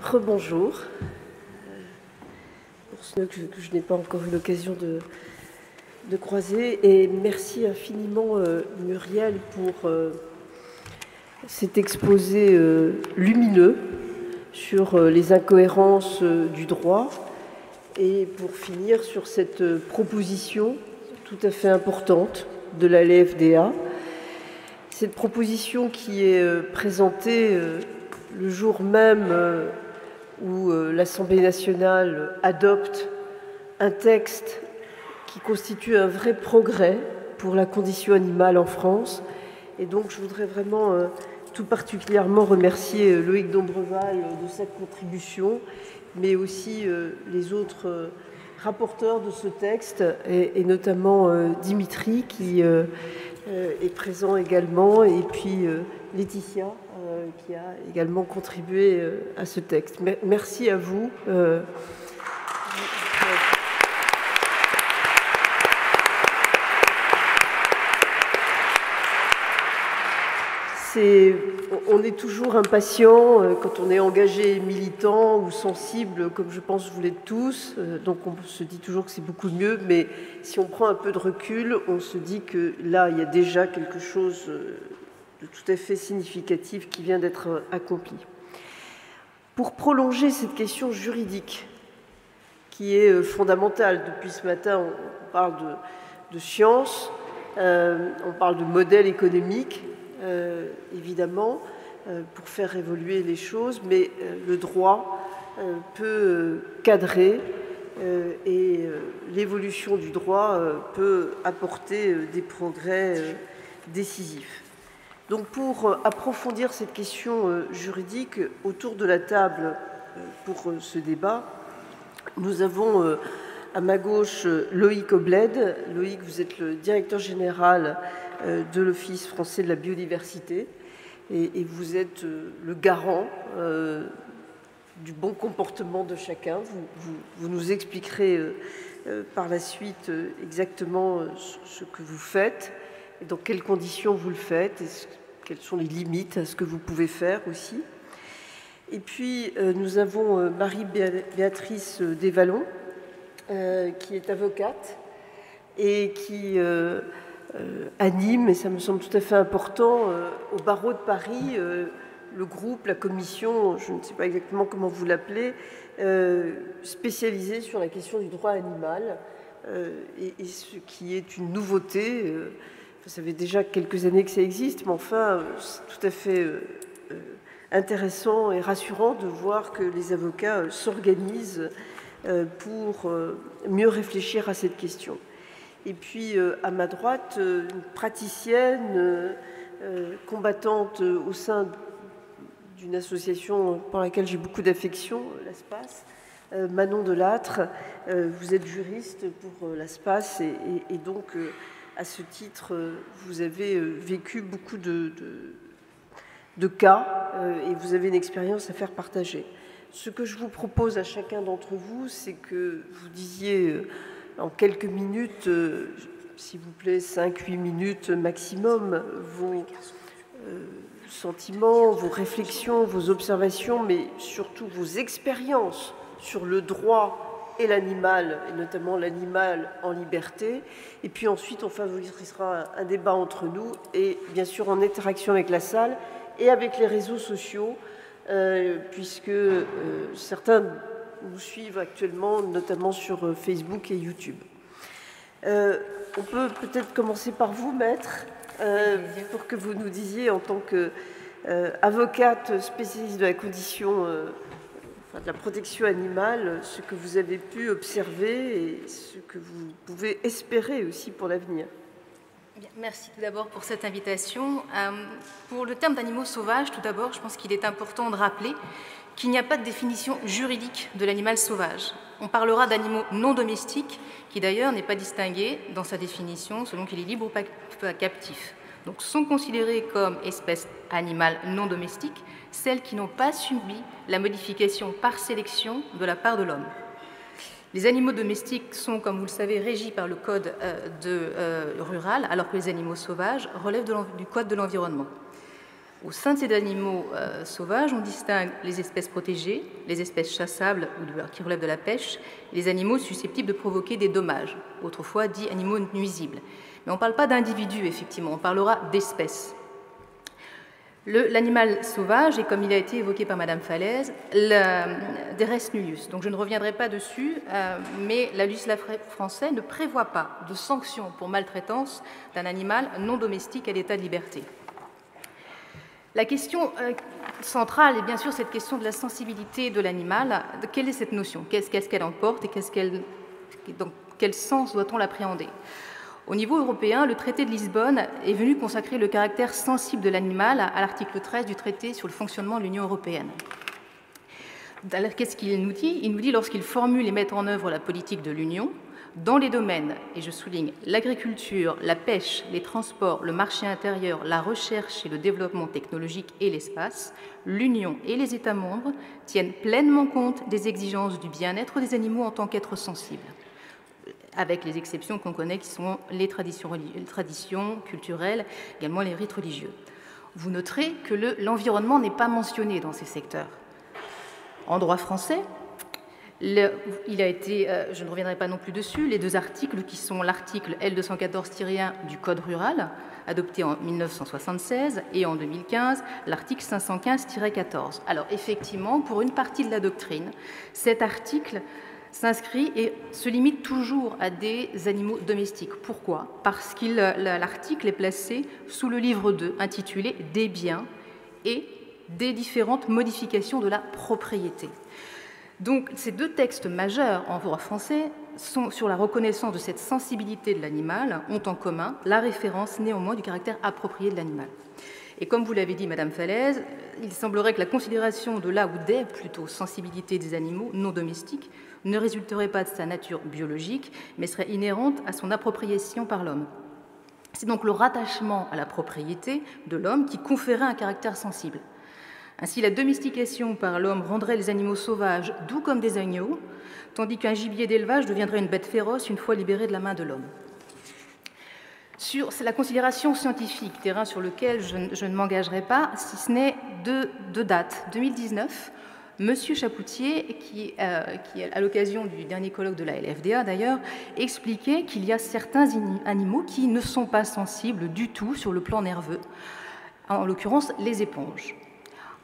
Rebonjour. Pour ceux que je n'ai pas encore eu l'occasion de croiser. Et merci infiniment, Muriel, pour cet exposé lumineux sur les incohérences du droit et pour finir sur cette proposition tout à fait importante de la LFDA. Cette proposition qui est présentée le jour même où l'Assemblée nationale adopte un texte qui constitue un vrai progrès pour la condition animale en France. Et donc je voudrais vraiment tout particulièrement remercier Loïc Dombreval de sa contribution, mais aussi les autres rapporteurs de ce texte, et notamment Dimitri qui est présent également, et puis Laetitia qui a également contribué à ce texte. Merci à vous. On est toujours impatient quand on est engagé, militant ou sensible, comme je pense vous l'êtes tous. Donc on se dit toujours que c'est beaucoup mieux, mais si on prend un peu de recul, on se dit que là, il y a déjà quelque chose de tout à fait significatif qui vient d'être accompli. Pour prolonger cette question juridique, qui est fondamentale, depuis ce matin, on parle de science, on parle de modèle économique, évidemment, pour faire évoluer les choses, mais le droit peut cadrer et l'évolution du droit peut apporter des progrès décisifs. Donc pour approfondir cette question juridique, autour de la table pour ce débat, nous avons à ma gauche Loïc Obled. Loïc, vous êtes le directeur général de l'Office français de la biodiversité et vous êtes le garant du bon comportement de chacun. Vous nous expliquerez par la suite exactement ce que vous faites et dans quelles conditions vous le faites et quelles sont les limites à ce que vous pouvez faire aussi. Et puis nous avons Marie-Béatrice Desvallons qui est avocate et qui anime, et ça me semble tout à fait important, au barreau de Paris, le groupe, la commission, je ne sais pas exactement comment vous l'appelez, spécialisée sur la question du droit animal, et ce qui est une nouveauté. Ça fait déjà quelques années que ça existe, mais enfin, c'est tout à fait intéressant et rassurant de voir que les avocats s'organisent pour mieux réfléchir à cette question. Et puis, à ma droite, une praticienne combattante au sein d'une association pour laquelle j'ai beaucoup d'affection, l'ASPAS, Manon Delattre. Vous êtes juriste pour l'ASPAS et donc, à ce titre, vous avez vécu beaucoup de cas et vous avez une expérience à faire partager. Ce que je vous propose à chacun d'entre vous, c'est que vous disiez en quelques minutes, s'il vous plaît, 5-8 minutes maximum, vos sentiments, vos réflexions, vos observations, mais surtout vos expériences sur le droit et l'animal, et notamment l'animal en liberté. Et puis ensuite, on favorisera un débat entre nous et bien sûr en interaction avec la salle et avec les réseaux sociaux, puisque certains nous suivent actuellement, notamment sur Facebook et YouTube. On peut peut-être commencer par vous, maître, pour que vous nous disiez, en tant qu'avocate spécialiste de la condition de la protection animale, ce que vous avez pu observer et ce que vous pouvez espérer aussi pour l'avenir. Merci tout d'abord pour cette invitation. Pour le terme d'animaux sauvages, tout d'abord, je pense qu'il est important de rappeler qu'il n'y a pas de définition juridique de l'animal sauvage. On parlera d'animaux non domestiques, qui d'ailleurs n'est pas distingué dans sa définition selon qu'il est libre ou pas captif. Donc sont considérées comme espèces animales non domestiques celles qui n'ont pas subi la modification par sélection de la part de l'homme. Les animaux domestiques sont, comme vous le savez, régis par le code rural, alors que les animaux sauvages relèvent du code de l'environnement. Au sein de ces animaux sauvages, on distingue les espèces protégées, les espèces chassables ou qui relèvent de la pêche, et les animaux susceptibles de provoquer des dommages, autrefois dits animaux nuisibles. Mais on ne parle pas d'individus, effectivement, on parlera d'espèces. L'animal sauvage est, comme il a été évoqué par Madame Falaise, des res nullius. Donc je ne reviendrai pas dessus, mais la législation française ne prévoit pas de sanctions pour maltraitance d'un animal non domestique à l'état de liberté. La question centrale est bien sûr cette question de la sensibilité de l'animal. Quelle est cette notion? Qu'est-ce qu'elle emporte et dans quel sens doit-on l'appréhender? Au niveau européen, le traité de Lisbonne est venu consacrer le caractère sensible de l'animal à l'article 13 du traité sur le fonctionnement de l'Union européenne. Qu'est-ce qu'il nous dit? Il nous dit lorsqu'il formule et met en œuvre la politique de l'Union, dans les domaines, et je souligne, l'agriculture, la pêche, les transports, le marché intérieur, la recherche et le développement technologique et l'espace, l'Union et les États membres tiennent pleinement compte des exigences du bien-être des animaux en tant qu'êtres sensibles, avec les exceptions qu'on connaît qui sont les traditions culturelles, également les rites religieux. Vous noterez que l'environnement n'est pas mentionné dans ces secteurs. En droit français, il a été, je ne reviendrai pas non plus dessus, les deux articles qui sont l'article L214-1 du Code rural, adopté en 1976, et en 2015, l'article 515-14. Alors effectivement, pour une partie de la doctrine, cet article s'inscrit et se limite toujours à des animaux domestiques. Pourquoi? Parce que l'article est placé sous le livre 2, intitulé « Des biens et des différentes modifications de la propriété ». Donc, ces deux textes majeurs en droit français sur la reconnaissance de cette sensibilité de l'animal ont en commun la référence néanmoins du caractère approprié de l'animal. Et comme vous l'avez dit, Madame Falaise, il semblerait que la considération de la ou des plutôt sensibilités des animaux non domestiques ne résulterait pas de sa nature biologique, mais serait inhérente à son appropriation par l'homme. C'est donc le rattachement à la propriété de l'homme qui conférait un caractère sensible. Ainsi, la domestication par l'homme rendrait les animaux sauvages doux comme des agneaux, tandis qu'un gibier d'élevage deviendrait une bête féroce une fois libéré de la main de l'homme. C'est la considération scientifique, terrain sur lequel je ne m'engagerai pas, si ce n'est deux dates. 2019, M. Chapoutier, qui à l'occasion du dernier colloque de la LFDA d'ailleurs, expliquait qu'il y a certains animaux qui ne sont pas sensibles du tout sur le plan nerveux, en l'occurrence les éponges.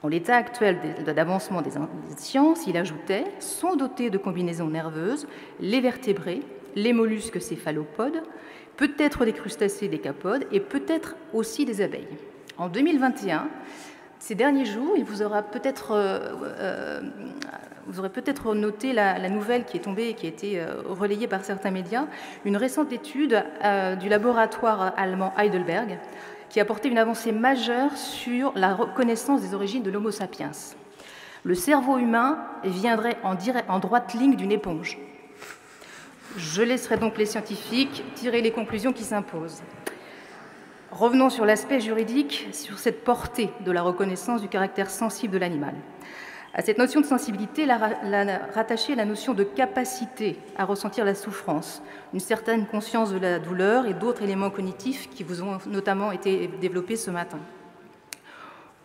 En l'état actuel d'avancement des sciences, il ajoutait, sont dotés de combinaisons nerveuses les vertébrés, les mollusques céphalopodes, peut-être des crustacés décapodes et peut-être aussi des abeilles. En 2021, ces derniers jours, vous aurez peut-être noté la nouvelle qui est tombée et qui a été relayée par certains médias, une récente étude du laboratoire allemand Heidelberg qui a apporté une avancée majeure sur la reconnaissance des origines de l'Homo sapiens. Le cerveau humain viendrait en droite ligne d'une éponge. Je laisserai donc les scientifiques tirer les conclusions qui s'imposent. Revenons sur l'aspect juridique, sur cette portée de la reconnaissance du caractère sensible de l'animal. À cette notion de sensibilité, rattacher la notion de capacité à ressentir la souffrance, une certaine conscience de la douleur et d'autres éléments cognitifs qui vous ont notamment été développés ce matin.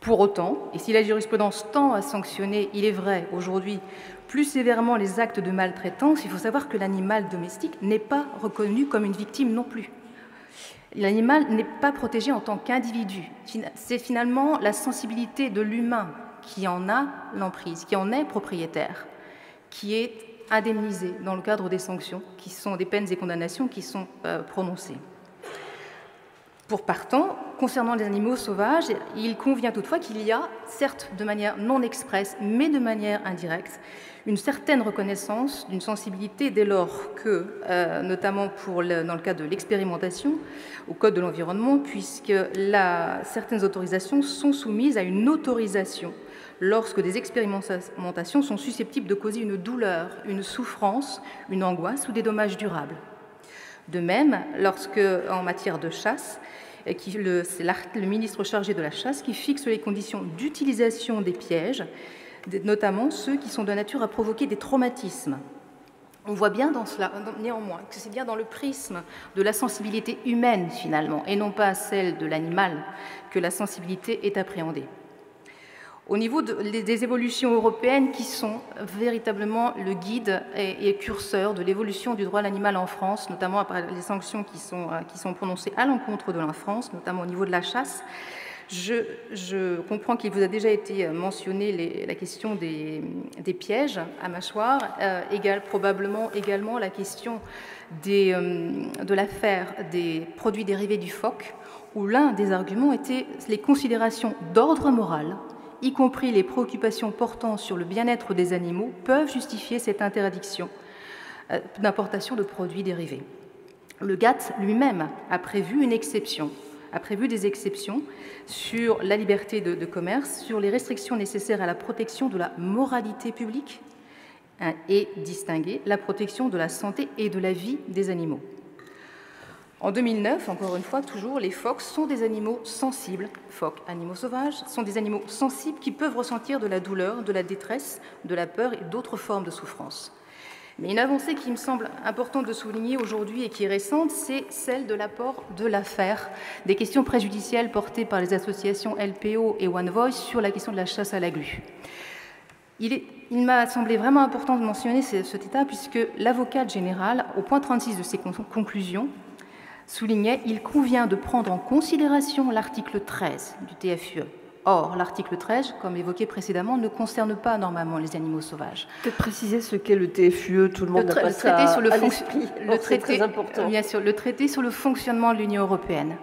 Pour autant, et si la jurisprudence tend à sanctionner, il est vrai, aujourd'hui, plus sévèrement les actes de maltraitance, il faut savoir que l'animal domestique n'est pas reconnu comme une victime non plus. L'animal n'est pas protégé en tant qu'individu. C'est finalement la sensibilité de l'humain qui en a l'emprise, qui en est propriétaire, qui est indemnisé dans le cadre des sanctions, qui sont des peines et condamnations qui sont prononcées. Pour partant, concernant les animaux sauvages, il convient toutefois qu'il y a, certes de manière non expresse, mais de manière indirecte, une certaine reconnaissance d'une sensibilité dès lors que, notamment dans le cas de l'expérimentation, au Code de l'environnement, puisque certaines autorisations sont soumises à une autorisation lorsque des expérimentations sont susceptibles de causer une douleur, une souffrance, une angoisse ou des dommages durables. De même, lorsque, en matière de chasse, c'est le ministre chargé de la chasse qui fixe les conditions d'utilisation des pièges, notamment ceux qui sont de nature à provoquer des traumatismes. On voit bien dans cela, néanmoins, que c'est bien dans le prisme de la sensibilité humaine, finalement, et non pas celle de l'animal, que la sensibilité est appréhendée. Au niveau des évolutions européennes qui sont véritablement le guide et curseur de l'évolution du droit à l'animal en France, notamment par les sanctions qui sont prononcées à l'encontre de la France, notamment au niveau de la chasse, je comprends qu'il vous a déjà été mentionné la question des pièges à mâchoire, probablement également la question de l'affaire des produits dérivés du phoque, où l'un des arguments était les considérations d'ordre moral, y compris les préoccupations portant sur le bien-être des animaux, peuvent justifier cette interdiction d'importation de produits dérivés. Le GATT lui-même a prévu des exceptions sur la liberté de commerce, sur les restrictions nécessaires à la protection de la moralité publique et distinguer la protection de la santé et de la vie des animaux. En 2009, encore une fois, toujours, les phoques sont des animaux sensibles, phoques, animaux sauvages, sont des animaux sensibles qui peuvent ressentir de la douleur, de la détresse, de la peur et d'autres formes de souffrance. Mais une avancée qui me semble importante de souligner aujourd'hui et qui est récente, c'est celle de l'apport de l'affaire des questions préjudicielles portées par les associations LPO et One Voice sur la question de la chasse à la glu. Il m'a semblé vraiment important de mentionner cet état puisque l'avocate générale, au point 36 de ses conclusions, soulignait « Il convient de prendre en considération l'article 13 du TFUE. Or, l'article 13, comme évoqué précédemment, ne concerne pas normalement les animaux sauvages. » Peut-être préciser ce qu'est le TFUE, tout le monde n'a pas ça à l'esprit. C'est très important. Bien sûr, le traité sur le fonctionnement de l'Union européenne.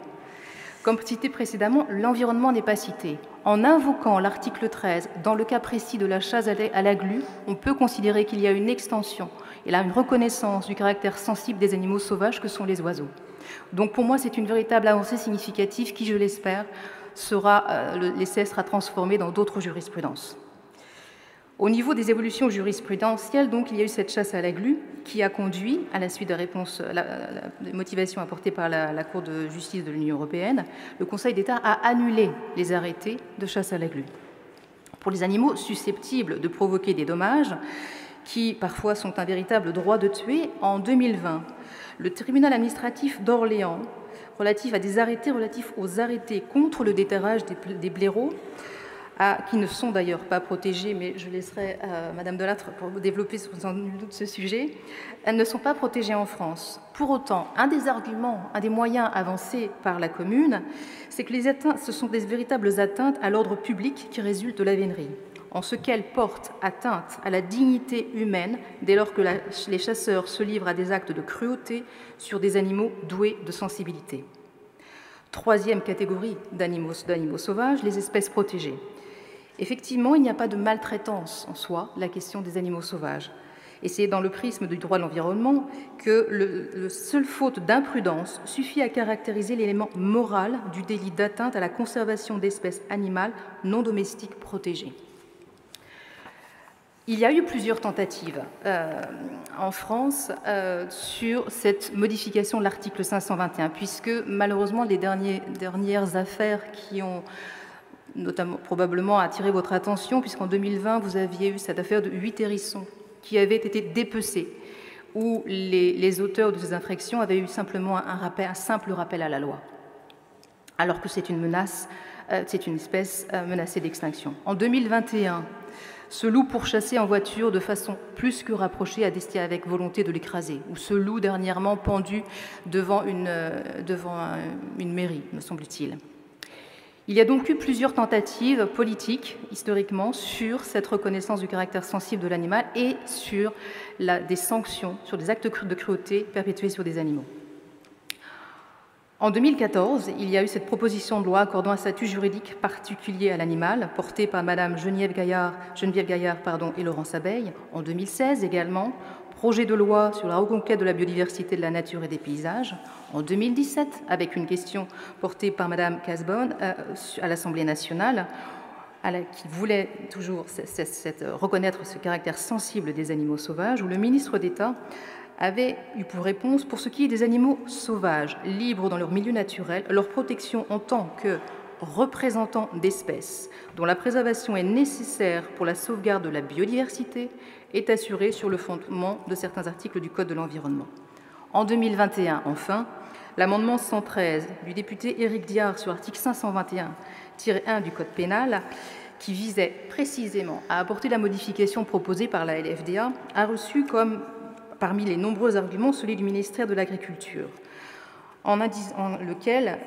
Comme cité précédemment, l'environnement n'est pas cité. En invoquant l'article 13, dans le cas précis de la chasse à la glu, on peut considérer qu'il y a une extension et là une reconnaissance du caractère sensible des animaux sauvages que sont les oiseaux. Donc pour moi, c'est une véritable avancée significative qui, je l'espère, l'essai sera transformé dans d'autres jurisprudences. Au niveau des évolutions jurisprudentielles, donc, il y a eu cette chasse à la glu qui a conduit, à la suite de la motivation apportée par la Cour de justice de l'Union européenne, le Conseil d'État a annulé les arrêtés de chasse à la glu. Pour les animaux susceptibles de provoquer des dommages, qui parfois sont un véritable droit de tuer, en 2020, le tribunal administratif d'Orléans, relatif à des arrêtés relatifs aux arrêtés contre le déterrage des blaireaux, qui ne sont d'ailleurs pas protégés, mais je laisserai Madame Delattre pour développer sans doute ce sujet, elles ne sont pas protégées en France. Pour autant, un des moyens avancés par la commune, c'est que ce sont des véritables atteintes à l'ordre public qui résultent de la vénerie, en ce qu'elles portent atteinte à la dignité humaine dès lors que les chasseurs se livrent à des actes de cruauté sur des animaux doués de sensibilité. Troisième catégorie d'animaux sauvages, les espèces protégées. Effectivement, il n'y a pas de maltraitance en soi, la question des animaux sauvages. Et c'est dans le prisme du droit de l'environnement que la seule faute d'imprudence suffit à caractériser l'élément moral du délit d'atteinte à la conservation d'espèces animales non domestiques protégées. Il y a eu plusieurs tentatives en France sur cette modification de l'article 521, puisque malheureusement les dernières affaires qui ont notamment probablement attiré votre attention, puisqu'en 2020 vous aviez eu cette affaire de 8 hérissons qui avaient été dépecés, où les auteurs de ces infractions avaient eu simplement un simple rappel à la loi, alors que c'est une menace, c'est une espèce menacée d'extinction. En 2021, ce loup pourchassé en voiture de façon plus que rapprochée a décidé avec volonté de l'écraser, ou ce loup dernièrement pendu devant une mairie, me semble-t-il. Il y a donc eu plusieurs tentatives politiques, historiquement, sur cette reconnaissance du caractère sensible de l'animal et sur des sanctions, sur des actes de cruauté perpétués sur des animaux. En 2014, il y a eu cette proposition de loi accordant un statut juridique particulier à l'animal, portée par Madame Geneviève Gaillard et Laurence Abeille. En 2016 également, projet de loi sur la reconquête de la biodiversité de la nature et des paysages. En 2017, avec une question portée par Madame Casbonne à l'Assemblée nationale, qui voulait toujours reconnaître ce caractère sensible des animaux sauvages, où le ministre d'État avait eu pour réponse, pour ce qui est des animaux sauvages, libres dans leur milieu naturel, leur protection en tant que représentant d'espèces dont la préservation est nécessaire pour la sauvegarde de la biodiversité est assurée sur le fondement de certains articles du Code de l'environnement. En 2021, enfin, l'amendement 113 du député Éric Diard sur l'article 521-1 du Code pénal, qui visait précisément à apporter la modification proposée par la LFDA, a reçu comme, parmi les nombreux arguments, celui du ministère de l'Agriculture, en lequel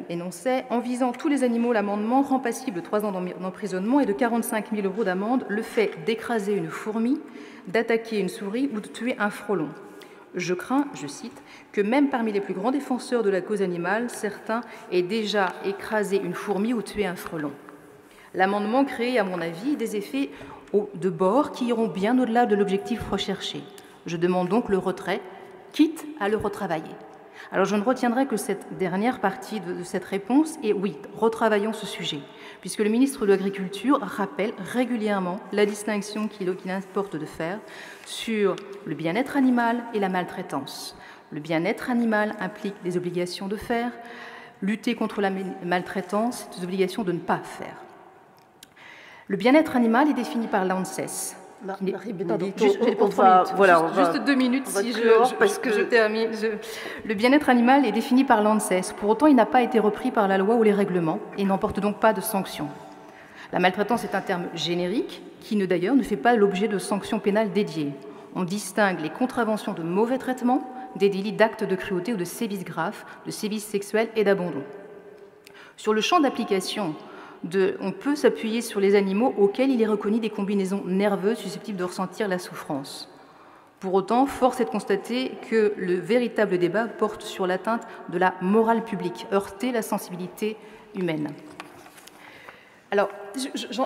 énonçait « En visant tous les animaux, l'amendement rend passible de 3 ans d'emprisonnement et de 45 000 € d'amende le fait d'écraser une fourmi, d'attaquer une souris ou de tuer un frelon. Je crains, je cite, que même parmi les plus grands défenseurs de la cause animale, certains aient déjà écrasé une fourmi ou tué un frelon. » L'amendement crée, à mon avis, des effets de bord qui iront bien au-delà de l'objectif recherché. Je demande donc le retrait, quitte à le retravailler. Alors je ne retiendrai que cette dernière partie de cette réponse, et oui, retravaillons ce sujet, puisque le ministre de l'Agriculture rappelle régulièrement la distinction qu'il importe de faire sur le bien-être animal et la maltraitance. Le bien-être animal implique des obligations de faire, lutter contre la maltraitance, des obligations de ne pas faire. Le bien-être animal est défini par l'ANSES. Marie-Bénédicte, juste 2 minutes si je termine. Le bien-être animal est défini par l'ANSES. Pour autant, il n'a pas été repris par la loi ou les règlements et n'emporte donc pas de sanctions. La maltraitance est un terme générique qui, d'ailleurs, ne fait pas l'objet de sanctions pénales dédiées. On distingue les contraventions de mauvais traitement des délits d'actes de cruauté ou de sévices graves, de sévices sexuels et d'abandon. Sur le champ d'application, on peut s'appuyer sur les animaux auxquels il est reconnu des combinaisons nerveuses susceptibles de ressentir la souffrance. Pour autant, force est de constater que le véritable débat porte sur l'atteinte de la morale publique, heurter la sensibilité humaine. Alors,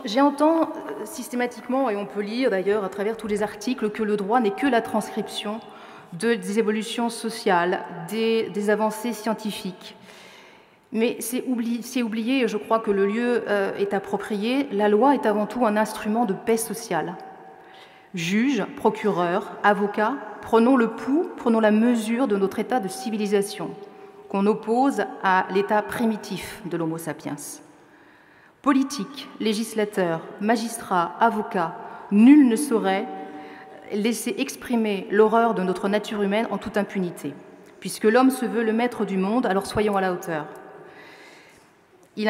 j'entends systématiquement, et on peut lire d'ailleurs à travers tous les articles, que le droit n'est que la transcription des évolutions sociales, des avancées scientifiques. Mais c'est oublié, et je crois que le lieu est approprié, la loi est avant tout un instrument de paix sociale. Juges, procureurs, avocats, prenons le pouls, prenons la mesure de notre état de civilisation, qu'on oppose à l'état primitif de l'Homo sapiens. Politiques, législateurs, magistrats, avocats, nul ne saurait laisser exprimer l'horreur de notre nature humaine en toute impunité. Puisque l'homme se veut le maître du monde, alors soyons à la hauteur. Il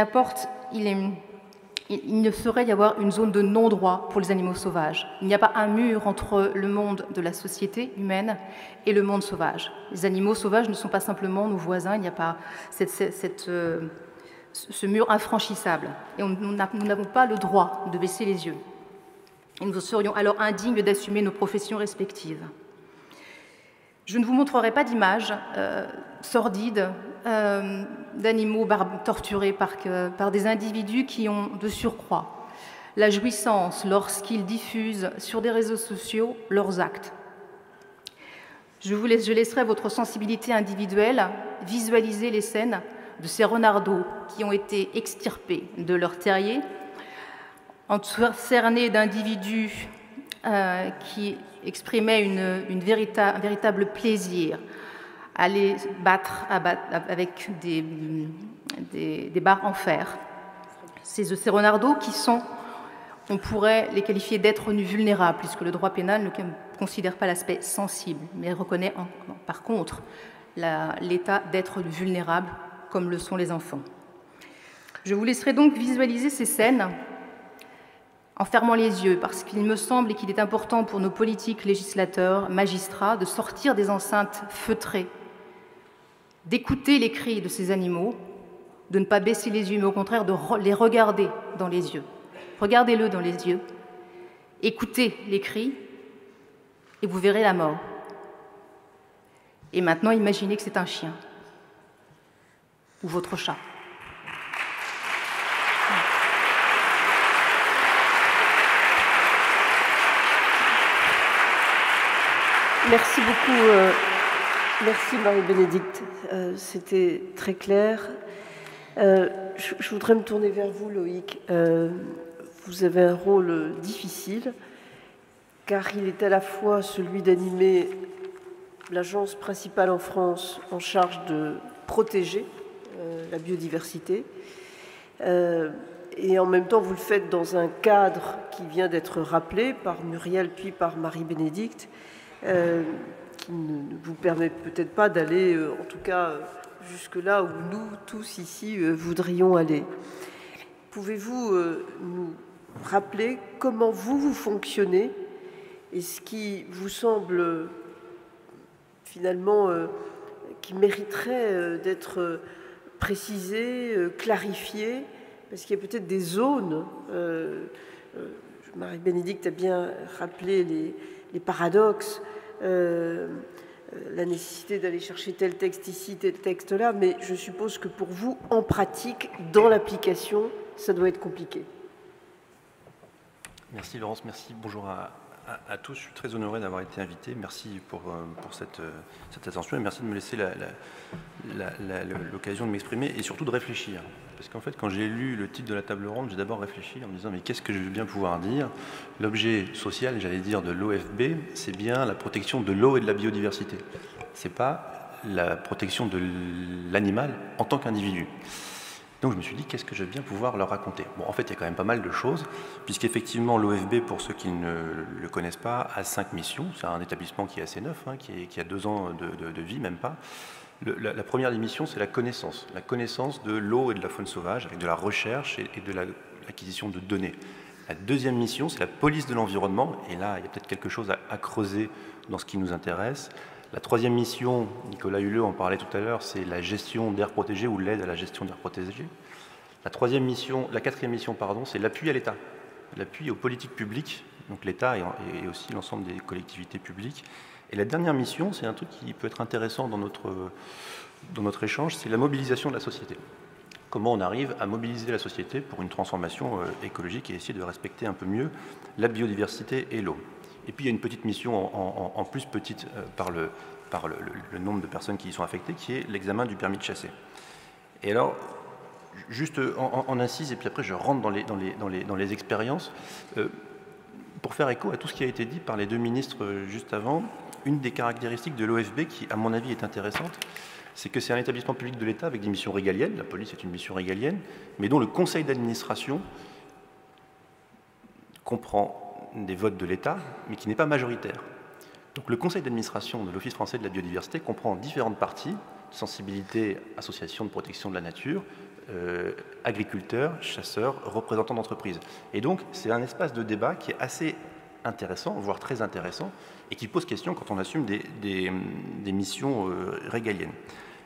ne saurait y avoir une zone de non-droit pour les animaux sauvages. Il n'y a pas un mur entre le monde de la société humaine et le monde sauvage. Les animaux sauvages ne sont pas simplement nos voisins, il n'y a pas ce mur infranchissable. Et nous n'avons pas le droit de baisser les yeux. Et nous serions alors indignes d'assumer nos professions respectives. Je ne vous montrerai pas d'images sordides d'animaux torturés par des individus qui ont de surcroît la jouissance lorsqu'ils diffusent sur des réseaux sociaux leurs actes. Je laisserai votre sensibilité individuelle visualiser les scènes de ces renardeaux qui ont été extirpés de leur terrier, encernés d'individus qui exprimaient un véritable plaisir à les battre avec des barres en fer. Ces renardeaux qui sont, on pourrait les qualifier d'êtres vulnérables, puisque le droit pénal ne considère pas l'aspect sensible, mais reconnaît par contre l'état d'être vulnérable, comme le sont les enfants. Je vous laisserai donc visualiser ces scènes en fermant les yeux, parce qu'il me semble et qu'il est important pour nos politiques, législateurs, magistrats, de sortir des enceintes feutrées, d'écouter les cris de ces animaux, de ne pas baisser les yeux, mais au contraire de les regarder dans les yeux. Regardez-le dans les yeux, écoutez les cris, et vous verrez la mort. Et maintenant, imaginez que c'est un chien ou votre chat. Merci beaucoup. Merci Marie-Bénédicte. C'était très clair. Je voudrais me tourner vers vous, Loïc. Vous avez un rôle difficile, car il est à la fois celui d'animer l'agence principale en France en charge de protéger la biodiversité, Et en même temps, vous le faites dans un cadre qui vient d'être rappelé par Muriel puis par Marie-Bénédicte, qui ne vous permet peut-être pas d'aller, en tout cas, jusque-là où nous, tous ici, voudrions aller. Pouvez-vous nous rappeler comment vous fonctionnez et ce qui vous semble finalement qui mériterait d'être précisé, clarifié, parce qu'il y a peut-être des zones, Marie-Bénédicte a bien rappelé les paradoxes, la nécessité d'aller chercher tel texte ici, tel texte là, mais je suppose que pour vous, en pratique, dans l'application, ça doit être compliqué. Merci Laurence, merci. Bonjour à tous. Je suis très honoré d'avoir été invité. Merci pour cette attention et merci de me laisser l'occasion de m'exprimer et surtout de réfléchir. Parce qu'en fait, quand j'ai lu le titre de la table ronde, j'ai d'abord réfléchi en me disant mais qu'est-ce que je veux bien pouvoir dire? L'objet social, j'allais dire, de l'OFB, c'est bien la protection de l'eau et de la biodiversité. C'est pas la protection de l'animal en tant qu'individu. Donc je me suis dit, qu'est-ce que je veux bien pouvoir leur raconter? Bon, en fait, il y a quand même pas mal de choses, puisqu'effectivement, l'OFB, pour ceux qui ne le connaissent pas, a 5 missions. C'est un établissement qui est assez neuf, hein, qui a 2 ans de vie, même pas. La première des missions, c'est la connaissance de l'eau et de la faune sauvage, avec de la recherche et de l'acquisition de données. La deuxième mission, c'est la police de l'environnement, et là, il y a peut-être quelque chose à creuser dans ce qui nous intéresse. La troisième mission, Nicolas Hulot en parlait tout à l'heure, c'est la gestion d'aires protégées ou l'aide à la gestion d'aires protégées. La quatrième mission, c'est l'appui à l'État, l'appui aux politiques publiques, donc l'État et aussi l'ensemble des collectivités publiques. Et la dernière mission, c'est un truc qui peut être intéressant dans notre échange, c'est la mobilisation de la société. Comment on arrive à mobiliser la société pour une transformation écologique et essayer de respecter un peu mieux la biodiversité et l'eau. Et puis il y a une petite mission en plus petite par le nombre de personnes qui y sont affectées, qui est l'examen du permis de chasser. Et alors, juste en incise, et puis après je rentre dans les expériences, pour faire écho à tout ce qui a été dit par les 2 ministres juste avant, une des caractéristiques de l'OFB qui, à mon avis, est intéressante, c'est que c'est un établissement public de l'État avec des missions régaliennes, la police est une mission régalienne, mais dont le conseil d'administration comprend des votes de l'État, mais qui n'est pas majoritaire. Donc le conseil d'administration de l'Office français de la biodiversité comprend différentes parties, sensibilité, associations de protection de la nature, agriculteurs, chasseurs, représentants d'entreprises. Et donc c'est un espace de débat qui est assez intéressant, voire très intéressant, et qui pose question quand on assume des missions régaliennes.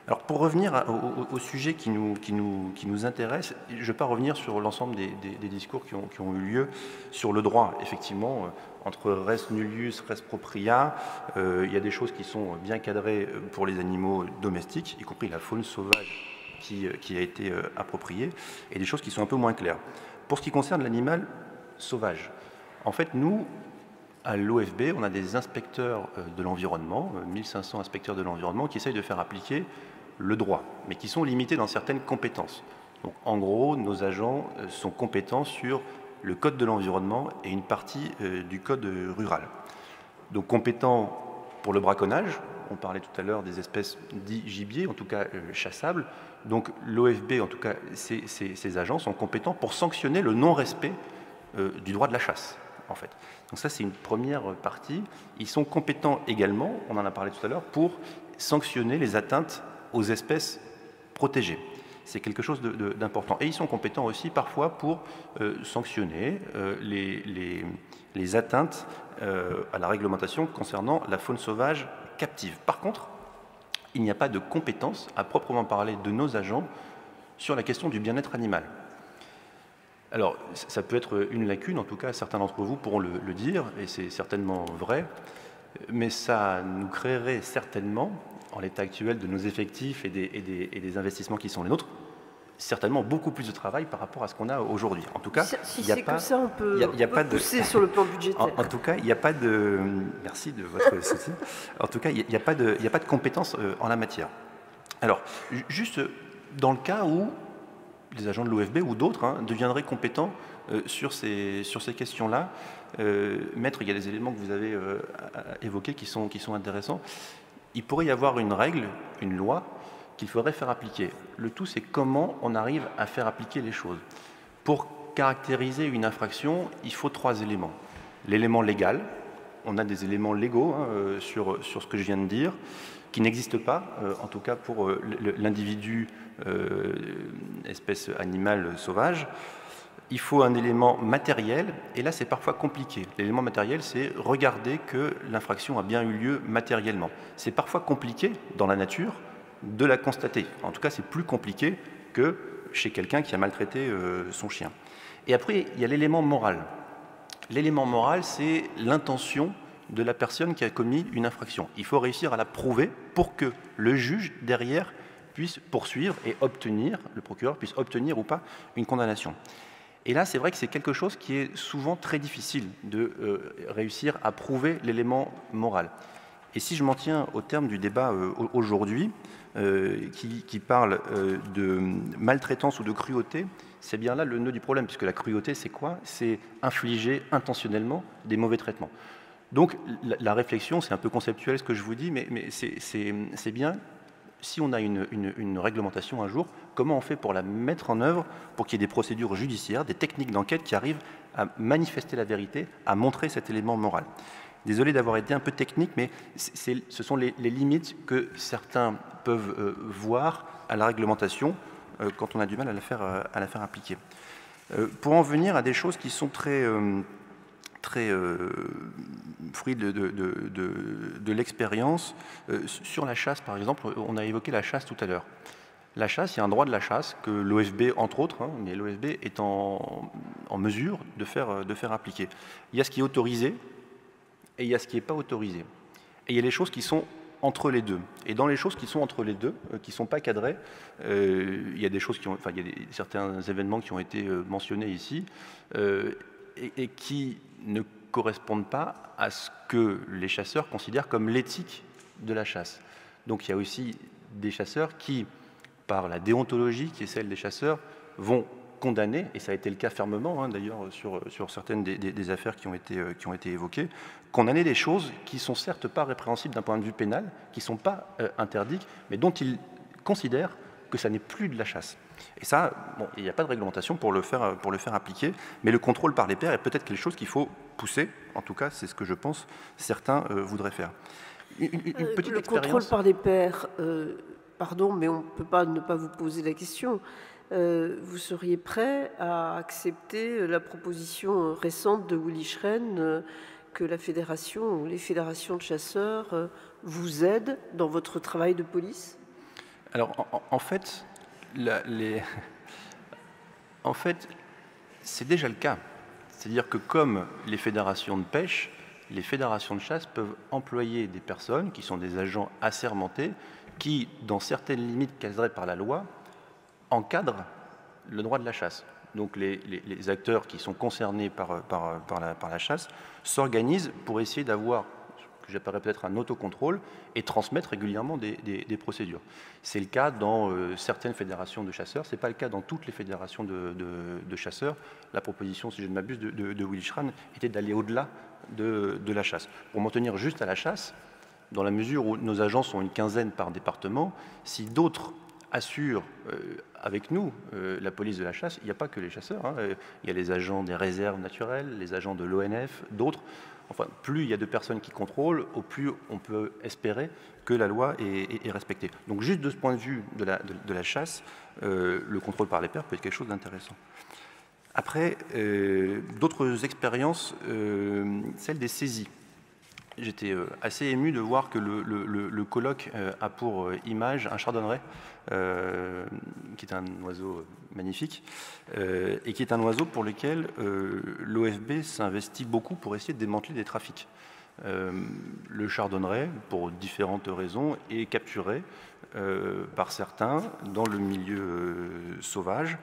Alors pour revenir au sujet qui nous intéresse, je ne vais pas revenir sur l'ensemble des discours qui ont eu lieu sur le droit. Effectivement, entre res nullius, res propria, il y a des choses qui sont bien cadrées pour les animaux domestiques, y compris la faune sauvage qui a été appropriée, et des choses qui sont un peu moins claires. Pour ce qui concerne l'animal sauvage, en fait, nous, à l'OFB, on a des inspecteurs de l'environnement, 1500 inspecteurs de l'environnement, qui essayent de faire appliquer le droit, mais qui sont limités dans certaines compétences. Donc, en gros, nos agents sont compétents sur le code de l'environnement et une partie du code rural. Donc, compétents pour le braconnage, on parlait tout à l'heure des espèces dites gibier, en tout cas chassables. Donc, l'OFB, en tout cas, ces agents sont compétents pour sanctionner le non-respect du droit de la chasse, en fait. Donc ça, c'est une première partie. Ils sont compétents également, on en a parlé tout à l'heure, pour sanctionner les atteintes aux espèces protégées. C'est quelque chose d'important. Et ils sont compétents aussi parfois pour sanctionner les atteintes à la réglementation concernant la faune sauvage captive. Par contre, il n'y a pas de compétence à proprement parler de nos agents sur la question du bien-être animal. Alors, ça peut être une lacune, en tout cas, certains d'entre vous pourront le dire, et c'est certainement vrai, mais ça nous créerait certainement, en l'état actuel de nos effectifs et des investissements qui sont les nôtres, certainement beaucoup plus de travail par rapport à ce qu'on a aujourd'hui. En tout cas, si c'est comme ça, on peut pousser sur le plan budgétaire. En tout cas, il n'y a pas de... Merci de votre soutien. En tout cas, il n'y a pas de compétences en la matière. Alors, juste dans le cas où les agents de l'OFB ou d'autres deviendraient compétents sur ces questions-là. Maître, il y a des éléments que vous avez évoqués qui sont intéressants. Il pourrait y avoir une règle, une loi, qu'il faudrait faire appliquer. Le tout, c'est comment on arrive à faire appliquer les choses. Pour caractériser une infraction, il faut 3 éléments. L'élément légal, on a des éléments légaux sur ce que je viens de dire, qui n'existent pas, en tout cas pour l'individu espèce animale sauvage. Il faut un élément matériel, et là c'est parfois compliqué. L'élément matériel, c'est regarder que l'infraction a bien eu lieu matériellement. C'est parfois compliqué dans la nature de la constater. En tout cas, c'est plus compliqué que chez quelqu'un qui a maltraité son chien. Et après, il y a l'élément moral. L'élément moral, c'est l'intention de la personne qui a commis une infraction. Il faut réussir à la prouver pour que le juge, derrière, puisse poursuivre et obtenir, le procureur puisse obtenir ou pas une condamnation. Et là, c'est vrai que c'est quelque chose qui est souvent très difficile de réussir à prouver l'élément moral. Et si je m'en tiens au terme du débat aujourd'hui, qui parle de maltraitance ou de cruauté, c'est bien là le nœud du problème, puisque la cruauté, c'est quoi? C'est infliger intentionnellement des mauvais traitements. Donc la réflexion, c'est un peu conceptuel ce que je vous dis, mais c'est bien, si on a une réglementation un jour, comment on fait pour la mettre en œuvre, pour qu'il y ait des procédures judiciaires, des techniques d'enquête qui arrivent à manifester la vérité, à montrer cet élément moral. Désolé d'avoir été un peu technique, mais ce sont les limites que certains peuvent voir à la réglementation quand on a du mal à la faire appliquer. Pour en venir à des choses qui sont très fruit de l'expérience, sur la chasse par exemple, on a évoqué la chasse tout à l'heure. La chasse, il y a un droit de la chasse que l'OFB, entre autres, mais l'OFB est en mesure de faire appliquer. Il y a ce qui est autorisé, et il y a ce qui n'est pas autorisé. Et il y a les choses qui sont entre les deux. Et dans les choses qui sont entre les deux, qui ne sont pas cadrées, il y a des choses qui ont, enfin, il y a certains événements qui ont été mentionnés ici, et qui ne correspondent pas à ce que les chasseurs considèrent comme l'éthique de la chasse. Donc il y a aussi des chasseurs qui, par la déontologie qui est celle des chasseurs, vont condamner, et ça a été le cas fermement d'ailleurs sur certaines des affaires qui ont été évoquées, condamner des choses qui sont certes pas répréhensibles d'un point de vue pénal, qui ne sont pas interdites, mais dont ils considèrent que ça n'est plus de la chasse. Et ça, bon, il n'y a pas de réglementation pour le faire appliquer, mais le contrôle par les pairs est peut-être quelque chose qu'il faut pousser, en tout cas c'est ce que je pense certains voudraient faire. Une petite le expérience. contrôle par les pairs, pardon, mais on ne peut pas ne pas vous poser la question. Vous seriez prêt à accepter la proposition récente de Willy Schren que la fédération ou les fédérations de chasseurs vous aident dans votre travail de police? Alors, en fait, c'est déjà le cas. C'est-à-dire que comme les fédérations de pêche, les fédérations de chasse peuvent employer des personnes qui sont des agents assermentés, qui, dans certaines limites cadrées par la loi, encadrent le droit de la chasse. Donc les acteurs qui sont concernés par la chasse s'organisent pour essayer d'avoir ce que j'appellerais peut-être un autocontrôle et transmettre régulièrement des procédures. C'est le cas dans certaines fédérations de chasseurs, ce n'est pas le cas dans toutes les fédérations de chasseurs. La proposition, si je ne m'abuse, de Willy Schren était d'aller au-delà de la chasse. Pour m'en tenir juste à la chasse, dans la mesure où nos agents sont une quinzaine par département, si d'autres assurent avec nous la police de la chasse, il n'y a pas que les chasseurs, il y a les agents des réserves naturelles, les agents de l'ONF, d'autres. Enfin, plus il y a de personnes qui contrôlent, au plus on peut espérer que la loi est respectée. Donc juste de ce point de vue de la chasse, le contrôle par les pairs peut être quelque chose d'intéressant. Après, d'autres expériences, celle des saisies. J'étais assez ému de voir que le colloque a pour image un chardonneret, qui est un oiseau magnifique, et qui est un oiseau pour lequel l'OFB s'investit beaucoup pour essayer de démanteler des trafics. Le chardonneret, pour différentes raisons, est capturé par certains dans le milieu sauvage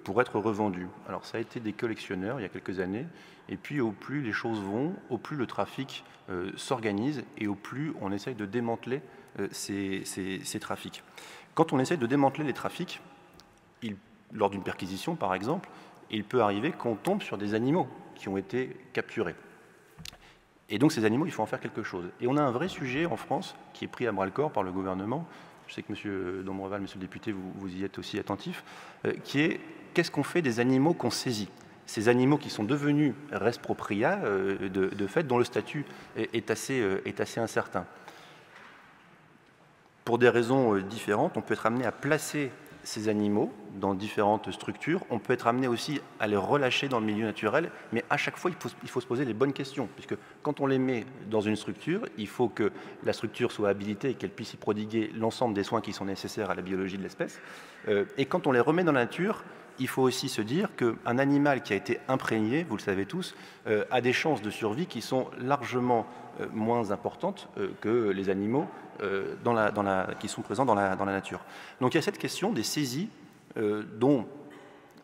pour être revendu. Alors ça a été des collectionneurs il y a quelques années, et puis au plus les choses vont, au plus le trafic s'organise et au plus on essaye de démanteler ces trafics. Quand on essaie de démanteler les trafics, lors d'une perquisition par exemple, il peut arriver qu'on tombe sur des animaux qui ont été capturés. Et donc ces animaux, il faut en faire quelque chose. Et on a un vrai sujet en France qui est pris à bras-le-corps par le gouvernement, je sais que M. Dombreval, Monsieur le député, vous y êtes aussi attentif, qui est qu'est-ce qu'on fait des animaux qu'on saisit? Ces animaux qui sont devenus res propria, de fait, dont le statut est assez incertain. Pour des raisons différentes, on peut être amené à placer ces animaux dans différentes structures. On peut être amené aussi à les relâcher dans le milieu naturel, mais à chaque fois, il faut se poser les bonnes questions, puisque quand on les met dans une structure, il faut que la structure soit habilitée et qu'elle puisse y prodiguer l'ensemble des soins qui sont nécessaires à la biologie de l'espèce. Et quand on les remet dans la nature, il faut aussi se dire qu'un animal qui a été imprégné, vous le savez tous, a des chances de survie qui sont largement moins importantes que les animaux qui sont présents dans la nature. Donc il y a cette question des saisies dont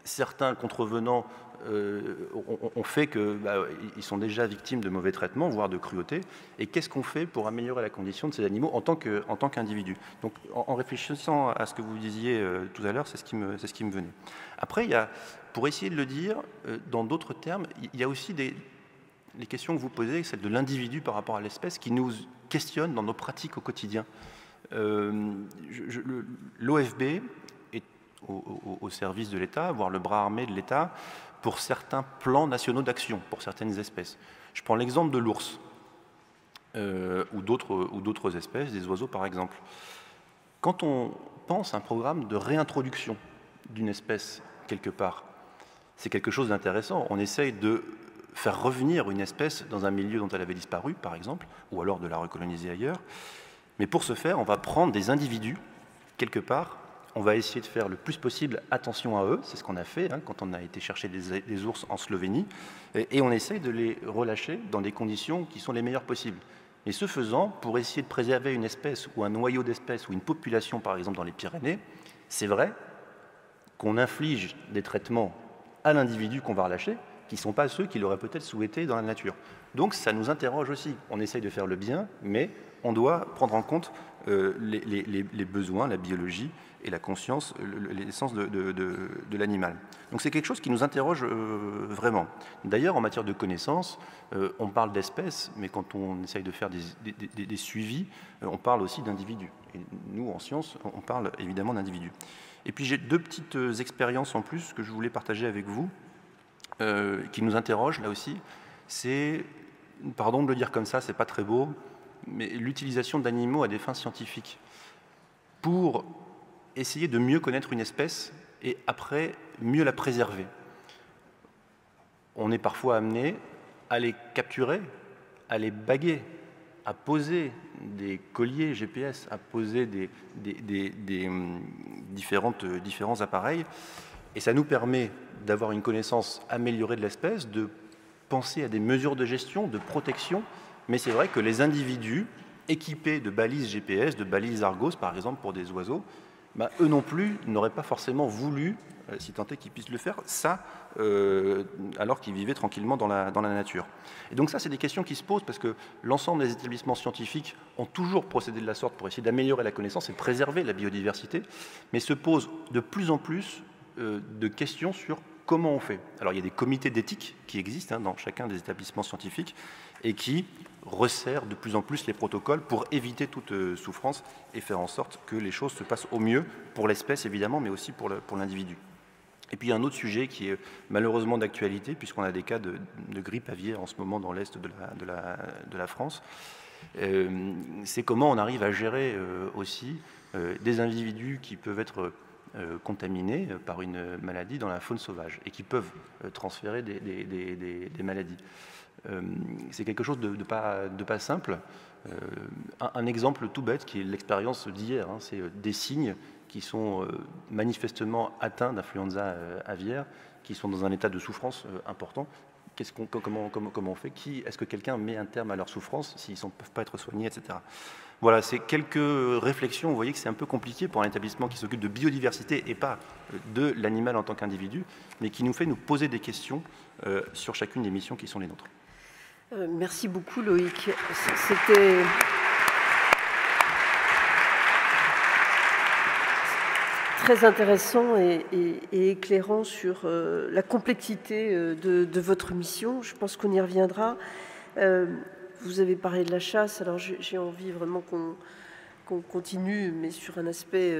certains contrevenants ont fait qu'ils sont déjà victimes de mauvais traitements, voire de cruauté. Et qu'est-ce qu'on fait pour améliorer la condition de ces animaux en tant qu'individus? Donc en réfléchissant à ce que vous disiez tout à l'heure, c'est ce qui me venait. Après, pour essayer de le dire dans d'autres termes, il y a aussi les questions que vous posez, celle de l'individu par rapport à l'espèce, qui nous questionnent dans nos pratiques au quotidien. L'OFB est au service de l'État, voire le bras armé de l'État, pour certains plans nationaux d'action, pour certaines espèces. Je prends l'exemple de l'ours, ou d'autres espèces, des oiseaux par exemple. Quand on pense à un programme de réintroduction d'une espèce quelque part, c'est quelque chose d'intéressant. On essaye de faire revenir une espèce dans un milieu dont elle avait disparu, par exemple, ou alors de la recoloniser ailleurs. Mais pour ce faire, on va prendre des individus, quelque part, on va essayer de faire le plus possible attention à eux, c'est ce qu'on a fait quand on a été chercher des ours en Slovénie, et on essaye de les relâcher dans des conditions qui sont les meilleures possibles. Et ce faisant, pour essayer de préserver une espèce ou un noyau d'espèces ou une population, par exemple dans les Pyrénées, c'est vrai qu'on inflige des traitements à l'individu qu'on va relâcher, qui ne sont pas ceux qu'il aurait peut-être souhaité dans la nature. Donc ça nous interroge aussi. On essaye de faire le bien, mais on doit prendre en compte les besoins, la biologie et la conscience, l'essence de l'animal. Donc c'est quelque chose qui nous interroge vraiment. D'ailleurs, en matière de connaissances, on parle d'espèces, mais quand on essaye de faire des suivis, on parle aussi d'individus. Et nous, en sciences, on parle évidemment d'individus. Et puis j'ai deux petites expériences en plus que je voulais partager avec vous, qui nous interrogent là aussi. C'est, pardon de le dire comme ça, c'est pas très beau, mais l'utilisation d'animaux à des fins scientifiques pour essayer de mieux connaître une espèce et après mieux la préserver. On est parfois amené à les capturer, à les baguer, à poser des colliers GPS, à poser différents appareils, et ça nous permet d'avoir une connaissance améliorée de l'espèce, de penser à des mesures de gestion, de protection, mais c'est vrai que les individus équipés de balises GPS, de balises Argos par exemple pour des oiseaux, eux non plus n'auraient pas forcément voulu, si tant est qu'ils puissent le faire, ça, alors qu'ils vivaient tranquillement dans la nature. Et donc ça, c'est des questions qui se posent parce que l'ensemble des établissements scientifiques ont toujours procédé de la sorte pour essayer d'améliorer la connaissance et de préserver la biodiversité, mais se posent de plus en plus de questions sur comment on fait. Alors il y a des comités d'éthique qui existent dans chacun des établissements scientifiques et qui resserrent de plus en plus les protocoles pour éviter toute souffrance et faire en sorte que les choses se passent au mieux pour l'espèce évidemment, mais aussi pour l'individu. Et puis il y a un autre sujet qui est malheureusement d'actualité, puisqu'on a des cas de grippe aviaire en ce moment dans l'est de la France. C'est comment on arrive à gérer aussi des individus qui peuvent être contaminés par une maladie dans la faune sauvage et qui peuvent transférer des maladies. C'est quelque chose de pas simple. Un exemple tout bête qui est l'expérience d'hier, c'est des cygnes qui sont manifestement atteints d'influenza aviaire, qui sont dans un état de souffrance important. Comment on fait? Est-ce que quelqu'un met un terme à leur souffrance s'ils ne peuvent pas être soignés, etc. Voilà, c'est quelques réflexions. Vous voyez que c'est un peu compliqué pour un établissement qui s'occupe de biodiversité et pas de l'animal en tant qu'individu, mais qui nous fait nous poser des questions sur chacune des missions qui sont les nôtres. Merci beaucoup Loïc. C'était très intéressant et éclairant sur la complexité de votre mission. Je pense qu'on y reviendra. Vous avez parlé de la chasse, alors j'ai envie vraiment qu'on continue, mais sur un aspect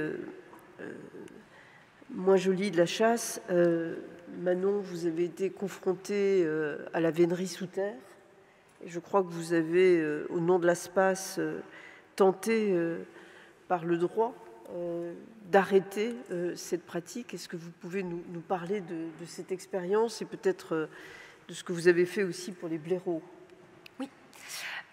moins joli de la chasse. Manon, vous avez été confrontée à la vénerie sous terre. Et je crois que vous avez, au nom de l'ASPAS, tenté par le droit d'arrêter cette pratique. Est-ce que vous pouvez nous parler de cette expérience et peut-être de ce que vous avez fait aussi pour les blaireaux? Oui.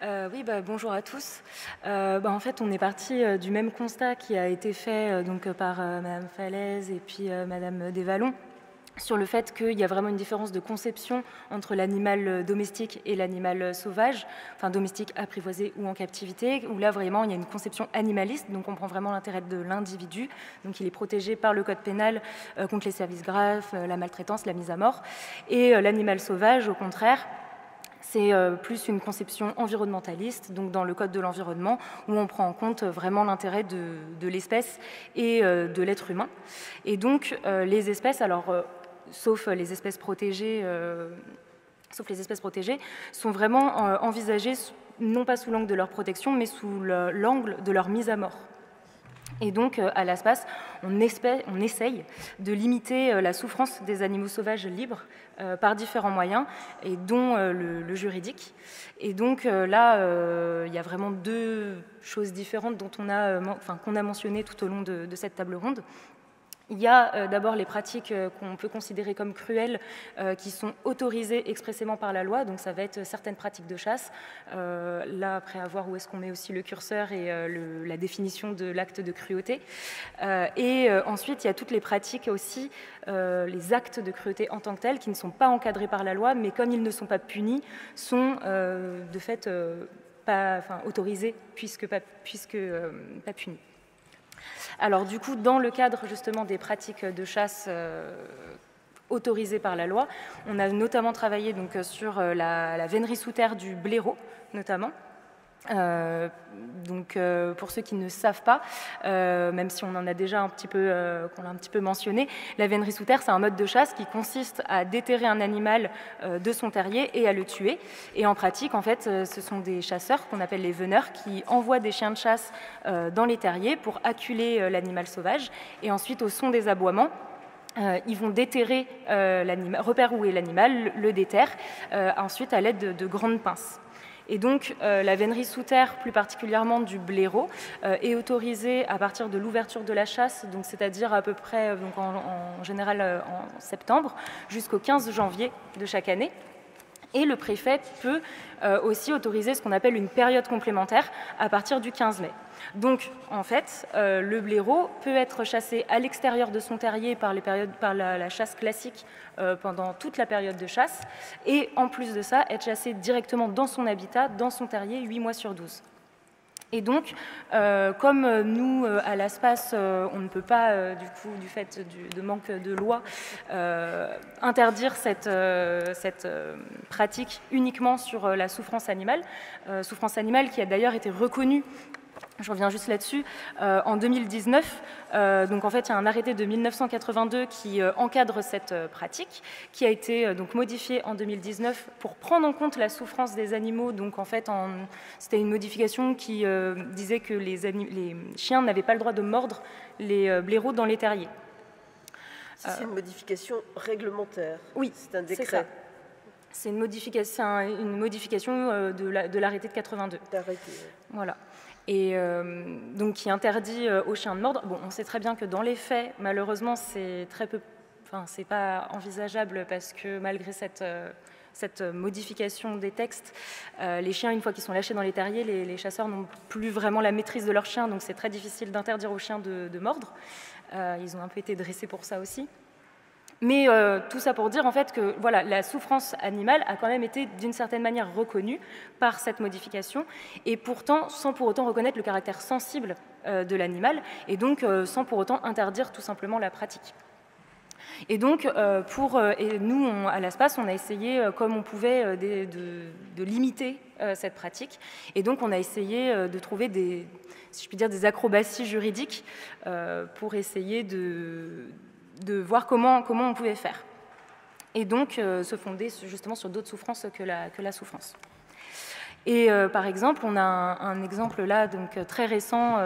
Oui, bonjour à tous. En fait, on est parti du même constat qui a été fait donc, par Madame Falaise et puis Madame Desvallons, sur le fait qu'il y a vraiment une différence de conception entre l'animal domestique et l'animal sauvage, enfin domestique, apprivoisé ou en captivité, où là vraiment il y a une conception animaliste, donc on prend vraiment l'intérêt de l'individu, donc il est protégé par le code pénal contre les services graves, la maltraitance, la mise à mort, et l'animal sauvage, au contraire, c'est plus une conception environnementaliste, donc dans le code de l'environnement, où on prend en compte vraiment l'intérêt de l'espèce et de l'être humain. Et donc les espèces, alors sauf les espèces protégées, sont vraiment envisagées non pas sous l'angle de leur protection, mais sous l'angle de leur mise à mort. Et donc, à l'ASPAS, on essaye de limiter la souffrance des animaux sauvages libres par différents moyens, et dont le juridique. Et donc là, il y a vraiment deux choses différentes qu'on a mentionnées tout au long de cette table ronde. Il y a d'abord les pratiques qu'on peut considérer comme cruelles, qui sont autorisées expressément par la loi, donc ça va être certaines pratiques de chasse. Là, après, à voir où est-ce qu'on met aussi le curseur et la définition de l'acte de cruauté. Et ensuite, il y a toutes les pratiques aussi, les actes de cruauté en tant que tels, qui ne sont pas encadrés par la loi, mais comme ils ne sont pas punis, sont de fait autorisés puisque pas punis. Alors du coup, dans le cadre justement des pratiques de chasse autorisées par la loi, on a notamment travaillé donc, sur la vénerie sous terre du blaireau, notamment. Pour ceux qui ne savent pas, même si on en a déjà qu'on l'a un petit peu mentionné, la vénerie sous terre, c'est un mode de chasse qui consiste à déterrer un animal de son terrier et à le tuer. Et en pratique, en fait, ce sont des chasseurs qu'on appelle les veneurs qui envoient des chiens de chasse dans les terriers pour acculer l'animal sauvage. Et ensuite, au son des aboiements, ils vont déterrer l'animal, repérer où est l'animal, le déterrent, ensuite à l'aide de grandes pinces. Et donc, la vénerie sous terre, plus particulièrement du blaireau, est autorisée à partir de l'ouverture de la chasse, donc c'est-à-dire à peu près, donc en général en septembre, jusqu'au 15 janvier de chaque année. Et le préfet peut aussi autoriser ce qu'on appelle une période complémentaire à partir du 15 mai. Donc, en fait, le blaireau peut être chassé à l'extérieur de son terrier par la chasse classique pendant toute la période de chasse, et en plus de ça, être chassé directement dans son habitat, dans son terrier, 8 mois sur 12. Et donc, comme nous, à l'ASPAS, on ne peut pas, du coup, du fait de manque de loi, interdire cette pratique uniquement sur la souffrance animale qui a d'ailleurs été reconnue. Je reviens juste là-dessus. En 2019, donc en fait, il y a un arrêté de 1982 qui encadre cette pratique, qui a été donc modifié en 2019 pour prendre en compte la souffrance des animaux. Donc en fait, c'était une modification qui disait que les chiens n'avaient pas le droit de mordre les blaireaux dans les terriers. C'est une modification réglementaire. Oui, c'est un décret. C'est ça. C'est une modification de l'arrêté de 82. D'arrêté. Voilà. Et donc qui interdit aux chiens de mordre. Bon, on sait très bien que dans les faits, malheureusement, c'est pas envisageable parce que malgré cette modification des textes, les chiens, une fois qu'ils sont lâchés dans les terriers, les chasseurs n'ont plus vraiment la maîtrise de leurs chiens, donc c'est très difficile d'interdire aux chiens de mordre. Ils ont un peu été dressés pour ça aussi. Mais tout ça pour dire en fait que voilà, la souffrance animale a quand même été d'une certaine manière reconnue par cette modification, et pourtant sans pour autant reconnaître le caractère sensible de l'animal, et donc sans pour autant interdire tout simplement la pratique. Et donc, nous, à l'ASPAS, on a essayé, comme on pouvait, de limiter cette pratique. Et donc, on a essayé de trouver si je puis dire, des acrobaties juridiques pour essayer de voir comment on pouvait faire. Et donc, se fonder justement sur d'autres souffrances que la souffrance. Et par exemple, on a un exemple là donc, très récent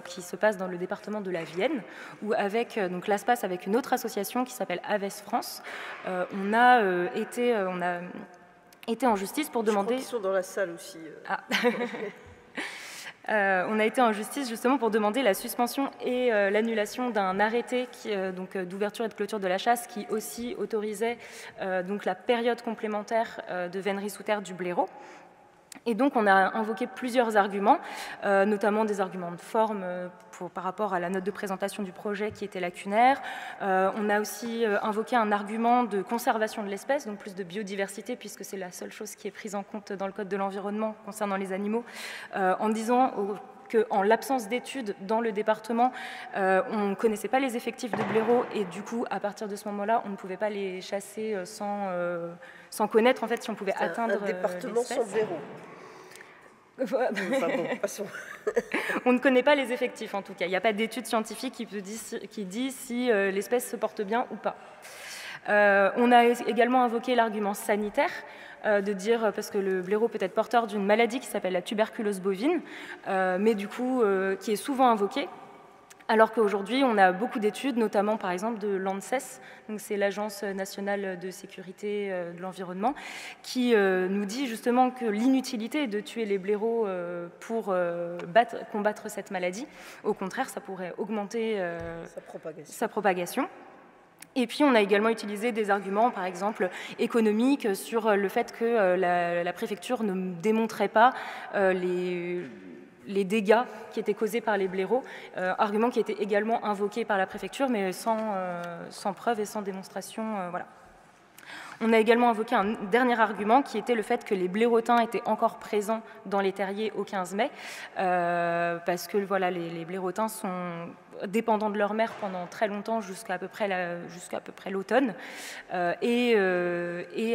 qui se passe dans le département de la Vienne, où avec l'ASPAS, avec une autre association qui s'appelle Aves France, on a été en justice pour demander... Je crois qu'ils sont dans la salle aussi. Ah. On a été en justice justement pour demander la suspension et l'annulation d'un arrêté d'ouverture et de clôture de la chasse qui aussi autorisait donc la période complémentaire de vénerie sous terre du blaireau. Et donc on a invoqué plusieurs arguments, notamment des arguments de forme par rapport à la note de présentation du projet qui était lacunaire. On a aussi invoqué un argument de conservation de l'espèce, donc plus de biodiversité, puisque c'est la seule chose qui est prise en compte dans le Code de l'environnement concernant les animaux, en disant qu'en l'absence d'études dans le département, on ne connaissait pas les effectifs de blaireaux et du coup, à partir de ce moment-là, on ne pouvait pas les chasser sans connaître en fait, si on pouvait atteindre un département sans blaireaux. Enfin bon, passons. On ne connaît pas les effectifs en tout cas. Il n'y a pas d'études scientifiques qui disent si l'espèce se porte bien ou pas. On a également invoqué l'argument sanitaire, de dire, parce que le blaireau peut être porteur d'une maladie qui s'appelle la tuberculose bovine, mais du coup qui est souvent invoquée, alors qu'aujourd'hui on a beaucoup d'études, notamment par exemple de l'ANSES, donc c'est l'Agence nationale de sécurité de l'environnement, qui nous dit justement que l'inutilité de tuer les blaireaux pour combattre cette maladie, au contraire ça pourrait augmenter sa propagation. Et puis, on a également utilisé des arguments, par exemple, économiques, sur le fait que la préfecture ne démontrait pas les dégâts qui étaient causés par les blaireaux, argument qui était également invoqué par la préfecture, mais sans preuve et sans démonstration. Voilà. On a également invoqué un dernier argument qui était le fait que les blaireautins étaient encore présents dans les terriers au 15 mai, parce que voilà, les blaireautins sont dépendants de leur mère pendant très longtemps, jusqu'à à peu près l'automne, et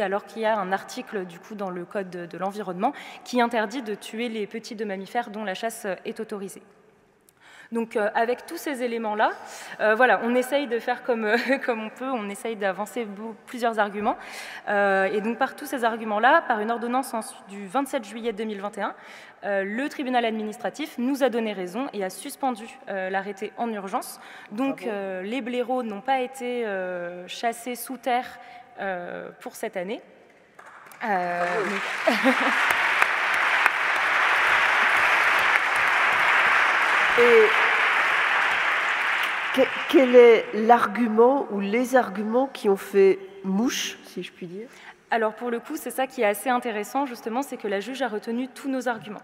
alors qu'il y a un article du coup dans le Code de l'environnement qui interdit de tuer les petits de mammifères dont la chasse est autorisée. Donc avec tous ces éléments-là, voilà, on essaye de faire comme on peut, on essaye d'avancer plusieurs arguments. Et donc par tous ces arguments-là, par une ordonnance du 27 juillet 2021, le tribunal administratif nous a donné raison et a suspendu l'arrêté en urgence. Donc les blaireaux n'ont pas été chassés sous terre pour cette année. Et quel est l'argument ou les arguments qui ont fait mouche, si je puis dire? Alors pour le coup, c'est ça qui est assez intéressant, justement, c'est que la juge a retenu tous nos arguments.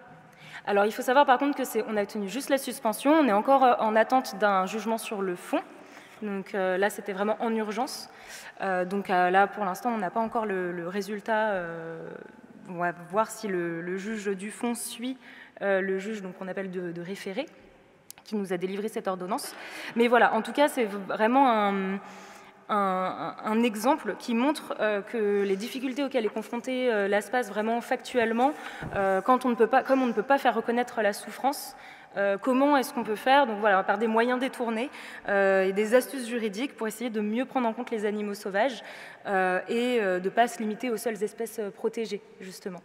Alors il faut savoir par contre qu'on a obtenu juste la suspension, on est encore en attente d'un jugement sur le fond. Donc là, c'était vraiment en urgence. Donc là, pour l'instant, on n'a pas encore le résultat. On va voir si le juge du fond suit le juge qu'on appelle de référé, qui nous a délivré cette ordonnance. Mais voilà, en tout cas, c'est vraiment un exemple qui montre que les difficultés auxquelles est confrontée l'ASPAS vraiment factuellement, comme on ne peut pas faire reconnaître la souffrance, comment est-ce qu'on peut faire, donc voilà, par des moyens détournés et des astuces juridiques pour essayer de mieux prendre en compte les animaux sauvages et de ne pas se limiter aux seules espèces protégées, justement.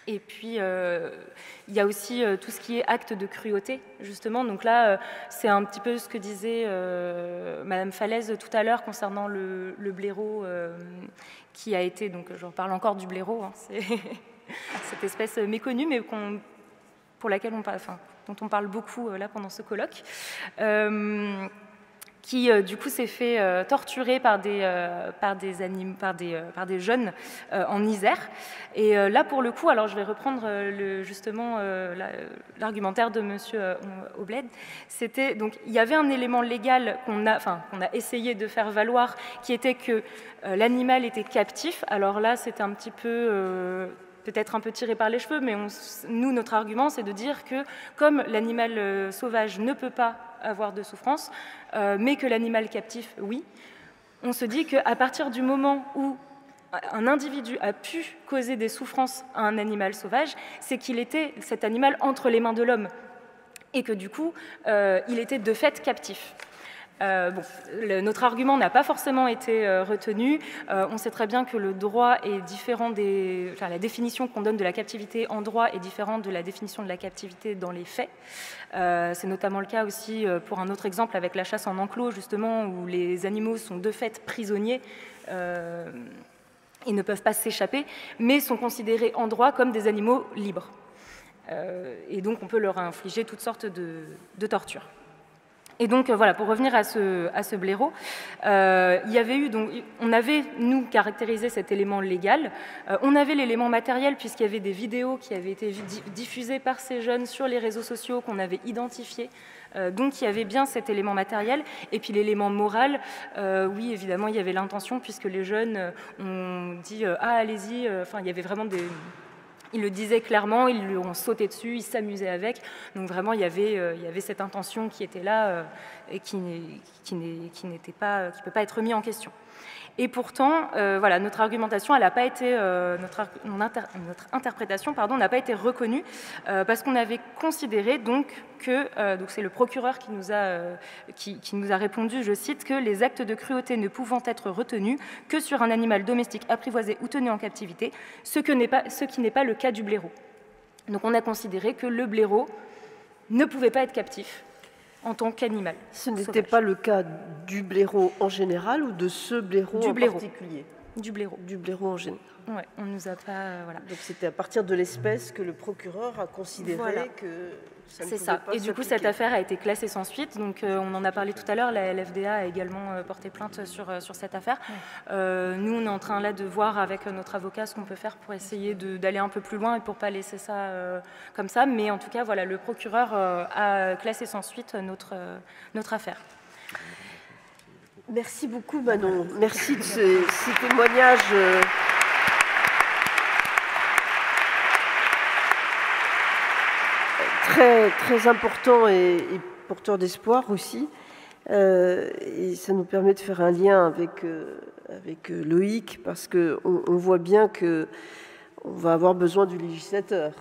Et puis, il y a aussi tout ce qui est acte de cruauté, justement. Donc là, c'est un petit peu ce que disait Madame Falaise tout à l'heure concernant le blaireau qui a été, donc je reparle encore du blaireau, hein, c'est cette espèce méconnue, mais dont on parle beaucoup là pendant ce colloque. Qui du coup s'est fait torturer par des jeunes en Isère. Et là pour le coup, alors je vais reprendre justement l'argumentaire de Monsieur Obled, c'était donc il y avait un élément légal qu'on a essayé de faire valoir, qui était que l'animal était captif. Alors là c'était un petit peu peut-être un peu tiré par les cheveux, mais nous, notre argument, c'est de dire que comme l'animal sauvage ne peut pas avoir de souffrance, mais que l'animal captif, oui, on se dit qu'à partir du moment où un individu a pu causer des souffrances à un animal sauvage, c'est qu'il était, cet animal, entre les mains de l'homme, et que du coup, il était de fait captif. Notre argument n'a pas forcément été retenu. On sait très bien que le droit est différent la définition qu'on donne de la captivité en droit est différente de la définition de la captivité dans les faits. C'est notamment le cas aussi pour un autre exemple avec la chasse en enclos, justement, où les animaux sont de fait prisonniers. Ils ne peuvent pas s'échapper, mais sont considérés en droit comme des animaux libres. Et donc on peut leur infliger toutes sortes de tortures. Et donc voilà, pour revenir à ce blaireau, on avait, nous, caractérisé cet élément légal. On avait l'élément matériel puisqu'il y avait des vidéos qui avaient été diffusées par ces jeunes sur les réseaux sociaux qu'on avait identifiés. Donc il y avait bien cet élément matériel. Et puis l'élément moral, oui, évidemment, il y avait l'intention puisque les jeunes ont dit « Ah, allez-y », enfin, il y avait vraiment des... Ils le disaient clairement, ils lui ont sauté dessus, ils s'amusaient avec. Donc vraiment, il y avait cette intention qui était là et qui ne peut pas être remis en question. Et pourtant, voilà, notre argumentation, elle n'a pas été, notre interprétation, pardon, n'a pas été reconnue parce qu'on avait considéré donc que, donc c'est le procureur qui nous a répondu, je cite, que les actes de cruauté ne pouvant être retenus que sur un animal domestique apprivoisé ou tenu en captivité, ce qui n'est pas le cas du blaireau. Donc on a considéré que le blaireau ne pouvait pas être captif en tant qu'animal. Ce n'était pas le cas du blaireau en général ou de ce blaireau en particulier? Du blaireau. Du blaireau en général. Ouais, on nous a pas... voilà. Donc c'était à partir de l'espèce que le procureur a considéré que ça ne pouvait pas s'appliquer. Et du coup, cette affaire a été classée sans suite. Donc on en a parlé tout à l'heure, la LFDA a également porté plainte sur cette affaire. Nous, on est en train là de voir avec notre avocat ce qu'on peut faire pour essayer d'aller un peu plus loin et pour ne pas laisser ça comme ça. Mais en tout cas, voilà, le procureur a classé sans suite notre affaire. Merci beaucoup, Manon. Merci de ces témoignages très, très importants et porteurs d'espoir aussi. Et ça nous permet de faire un lien avec Loïc, parce qu'on voit bien qu'on va avoir besoin du législateur.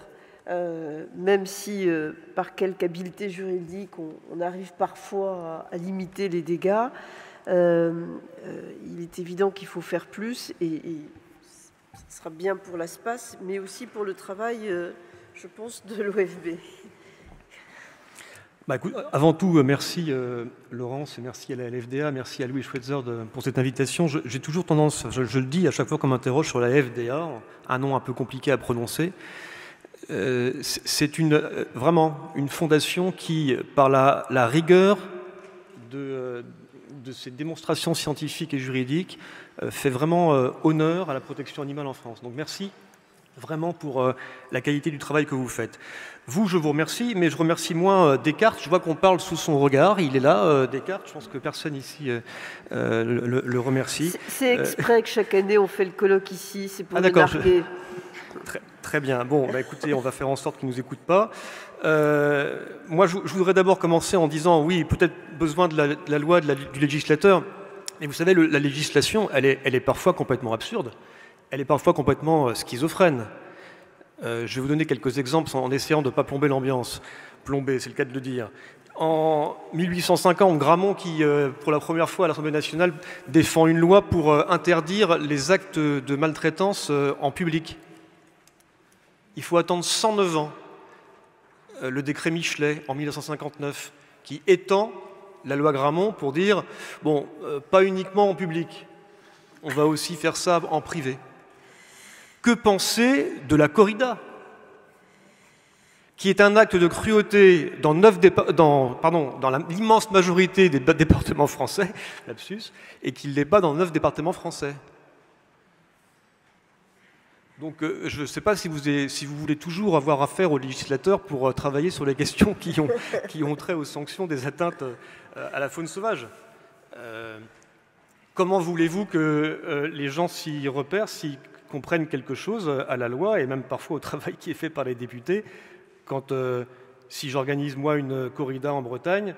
Même si, par quelque habileté juridique, on arrive parfois à limiter les dégâts, il est évident qu'il faut faire plus, et ce sera bien pour l'ASPAS, mais aussi pour le travail, je pense, de l'OFB. Écoute, avant tout, merci Laurence, et merci à la LFDA, merci à Louis Schweitzer pour cette invitation. J'ai toujours tendance, je le dis à chaque fois qu'on m'interroge sur la LFDA, un nom un peu compliqué à prononcer. C'est vraiment une fondation qui, par la rigueur de ces démonstrations scientifiques et juridiques, fait vraiment honneur à la protection animale en France. Donc merci vraiment pour la qualité du travail que vous faites. Vous, je vous remercie, mais je remercie moins Descartes. Je vois qu'on parle sous son regard. Il est là, Descartes. Je pense que personne ici le remercie. C'est exprès que chaque année on fait le colloque ici. C'est pour narguer. Très bien. Bon, écoutez, on va faire en sorte qu'il ne nous écoute pas. Moi, je voudrais d'abord commencer en disant, oui, peut-être besoin de la loi du législateur. Mais vous savez, la législation, elle est parfois complètement absurde. Elle est parfois complètement schizophrène. Je vais vous donner quelques exemples en essayant de ne pas plomber l'ambiance. Plomber, c'est le cas de le dire. En 1850, Gramont, qui, pour la première fois à l'Assemblée nationale, défend une loi pour interdire les actes de maltraitance en public. Il faut attendre 109 ans, le décret Michelet, en 1959, qui étend la loi Gramont pour dire, bon, pas uniquement en public, on va aussi faire ça en privé. Que penser de la corrida, qui est un acte de cruauté dans l'immense majorité des départements français, lapsus, et qui ne l'est pas dans 9 départements français. Donc je ne sais pas si vous voulez toujours avoir affaire aux législateurs pour travailler sur les questions qui ont trait aux sanctions des atteintes à la faune sauvage. Comment voulez-vous que les gens s'y repèrent, s'y comprennent quelque chose à la loi et même parfois au travail qui est fait par les députés quand, si j'organise moi une corrida en Bretagne,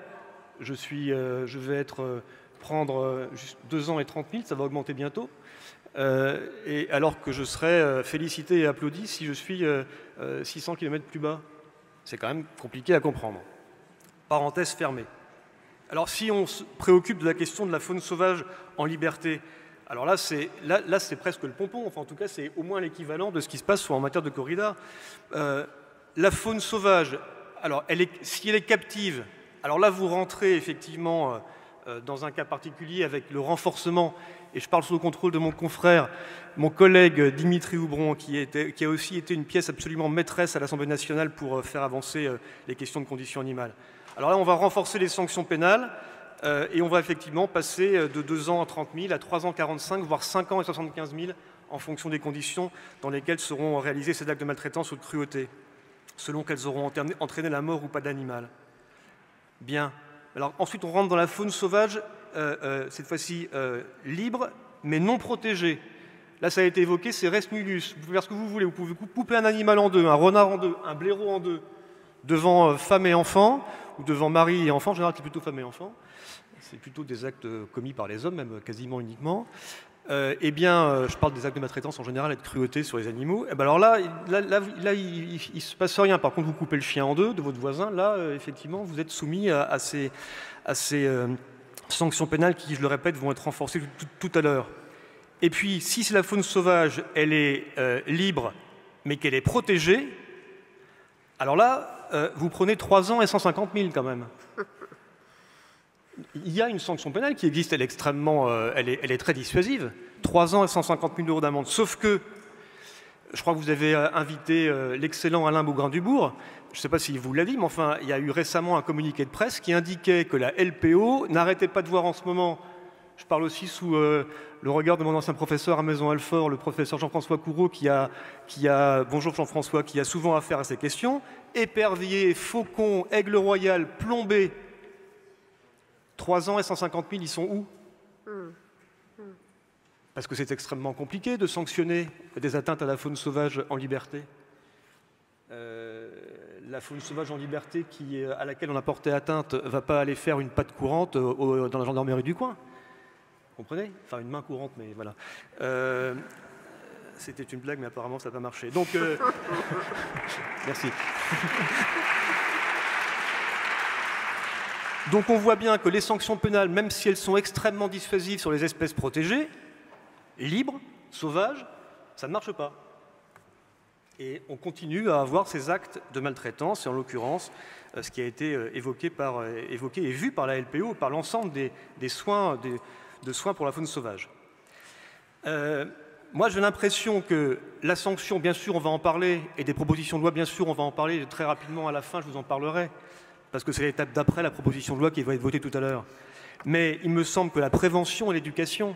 je vais prendre juste 2 ans et 30 000, ça va augmenter bientôt. Et alors que je serais félicité et applaudi si je suis 600 km plus bas. C'est quand même compliqué à comprendre. Parenthèse fermée. Alors si on se préoccupe de la question de la faune sauvage en liberté, alors là c'est presque le pompon, enfin en tout cas c'est au moins l'équivalent de ce qui se passe en matière de corrida. La faune sauvage, alors si elle est captive, alors là vous rentrez effectivement dans un cas particulier avec le renforcement, et je parle sous le contrôle de mon confrère, mon collègue Dimitri Houbron, qui a aussi été une pièce absolument maîtresse à l'Assemblée nationale pour faire avancer les questions de conditions animales. Alors là, on va renforcer les sanctions pénales et on va effectivement passer de 2 ans à 30 000 à 3 ans 45, voire 5 ans et 75 000 en fonction des conditions dans lesquelles seront réalisés ces actes de maltraitance ou de cruauté, selon qu'elles auront entraîné la mort ou pas d'animal. Bien. Alors ensuite, on rentre dans la faune sauvage, cette fois-ci libre, mais non protégée. Là, ça a été évoqué, c'est res nullus. Vous pouvez faire ce que vous voulez. Vous pouvez couper un animal en deux, un renard en deux, un blaireau en deux, devant femme et enfant, ou devant mari et enfant. En général, c'est plutôt femme et enfant. C'est plutôt des actes commis par les hommes, même quasiment uniquement. Eh bien, je parle des actes de maltraitance en général et de cruauté sur les animaux. Et ben alors là, il ne se passe rien. Par contre, vous coupez le chien en deux de votre voisin. Là, effectivement, vous êtes soumis à ces sanctions pénales qui, je le répète, vont être renforcées tout à l'heure. Et puis, si c'est la faune sauvage, elle est libre, mais qu'elle est protégée, alors là, vous prenez 3 ans et 150 000 quand même. Il y a une sanction pénale qui existe, elle est extrêmement, elle est très dissuasive. 3 ans et 150 000 € d'amende. Sauf que, je crois que vous avez invité l'excellent Alain Bougrain-Dubourg. Je ne sais pas s'il vous l'a dit, mais enfin, il y a eu récemment un communiqué de presse qui indiquait que la LPO n'arrêtait pas de voir en ce moment, je parle aussi sous le regard de mon ancien professeur à Maison-Alfort, le professeur Jean-François Coureau, bonjour Jean-François, qui a souvent affaire à ces questions, épervier, faucon, aigle royal, plombé, 3 ans et 150 000, ils sont où? Parce que c'est extrêmement compliqué de sanctionner des atteintes à la faune sauvage en liberté. La faune sauvage en liberté à laquelle on a porté atteinte ne va pas aller faire une patte courante dans la gendarmerie du coin. Vous comprenez? Enfin, une main courante, mais voilà. C'était une blague, mais apparemment, ça n'a pas marché. Donc, merci. Donc, on voit bien que les sanctions pénales, même si elles sont extrêmement dissuasives sur les espèces protégées, libres, sauvages, ça ne marche pas. Et on continue à avoir ces actes de maltraitance, et en l'occurrence, ce qui a été évoqué et vu par la LPO, par l'ensemble des soins pour la faune sauvage. Moi, j'ai l'impression que la sanction, bien sûr, on va en parler, et des propositions de loi, bien sûr, on va en parler très rapidement à la fin, je vous en parlerai, parce que c'est l'étape d'après la proposition de loi qui va être votée tout à l'heure. Mais il me semble que la prévention et l'éducation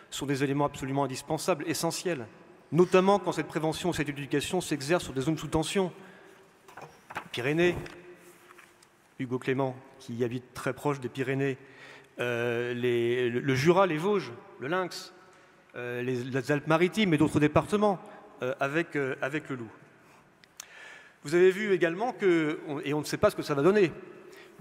sont des éléments absolument indispensables, essentiels, notamment quand cette prévention et cette éducation s'exercent sur des zones sous tension. Pyrénées, Hugo Clément, qui habite très proche des Pyrénées, le Jura, les Vosges, le Lynx, les Alpes-Maritimes et d'autres départements avec le loup. Vous avez vu également et on ne sait pas ce que ça va donner,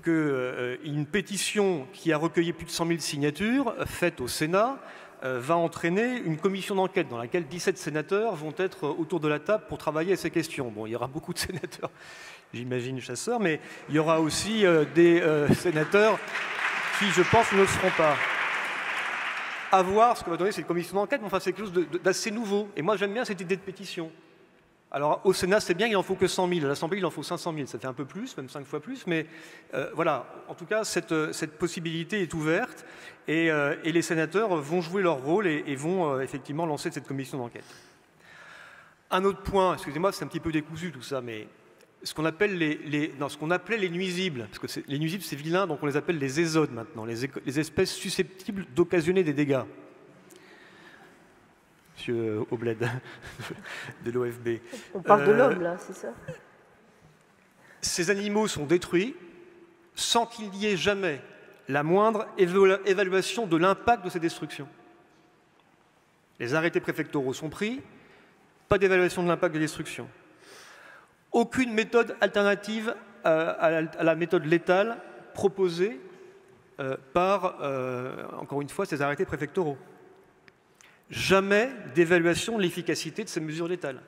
qu'une pétition qui a recueilli plus de 100 000 signatures, faite au Sénat, va entraîner une commission d'enquête dans laquelle 17 sénateurs vont être autour de la table pour travailler à ces questions. Bon, il y aura beaucoup de sénateurs, j'imagine, chasseurs, mais il y aura aussi des sénateurs qui, je pense, ne le seront pas. À voir ce que va donner cette commission d'enquête, mais enfin, c'est quelque chose d'assez nouveau. Et moi, j'aime bien cette idée de pétition. Alors, au Sénat, c'est bien, il n'en faut que 100 000. À l'Assemblée, il en faut 500 000. Ça fait un peu plus, même 5 fois plus. Mais voilà, en tout cas, cette possibilité est ouverte. Et les sénateurs vont jouer leur rôle et vont effectivement lancer cette commission d'enquête. Un autre point, excusez-moi, c'est un petit peu décousu tout ça, mais ce qu'on appelle ce qu'on appelait les nuisibles, parce que les nuisibles, c'est vilain, donc on les appelle les ésodes maintenant, les espèces susceptibles d'occasionner des dégâts. Monsieur Obled, de l'OFB. On parle de l'homme, là, c'est ça? Ces animaux sont détruits sans qu'il y ait jamais la moindre évaluation de l'impact de ces destructions. Les arrêtés préfectoraux sont pris, pas d'évaluation de l'impact des destructions. Aucune méthode alternative à la méthode létale proposée par, encore une fois, ces arrêtés préfectoraux. Jamais d'évaluation de l'efficacité de ces mesures létales.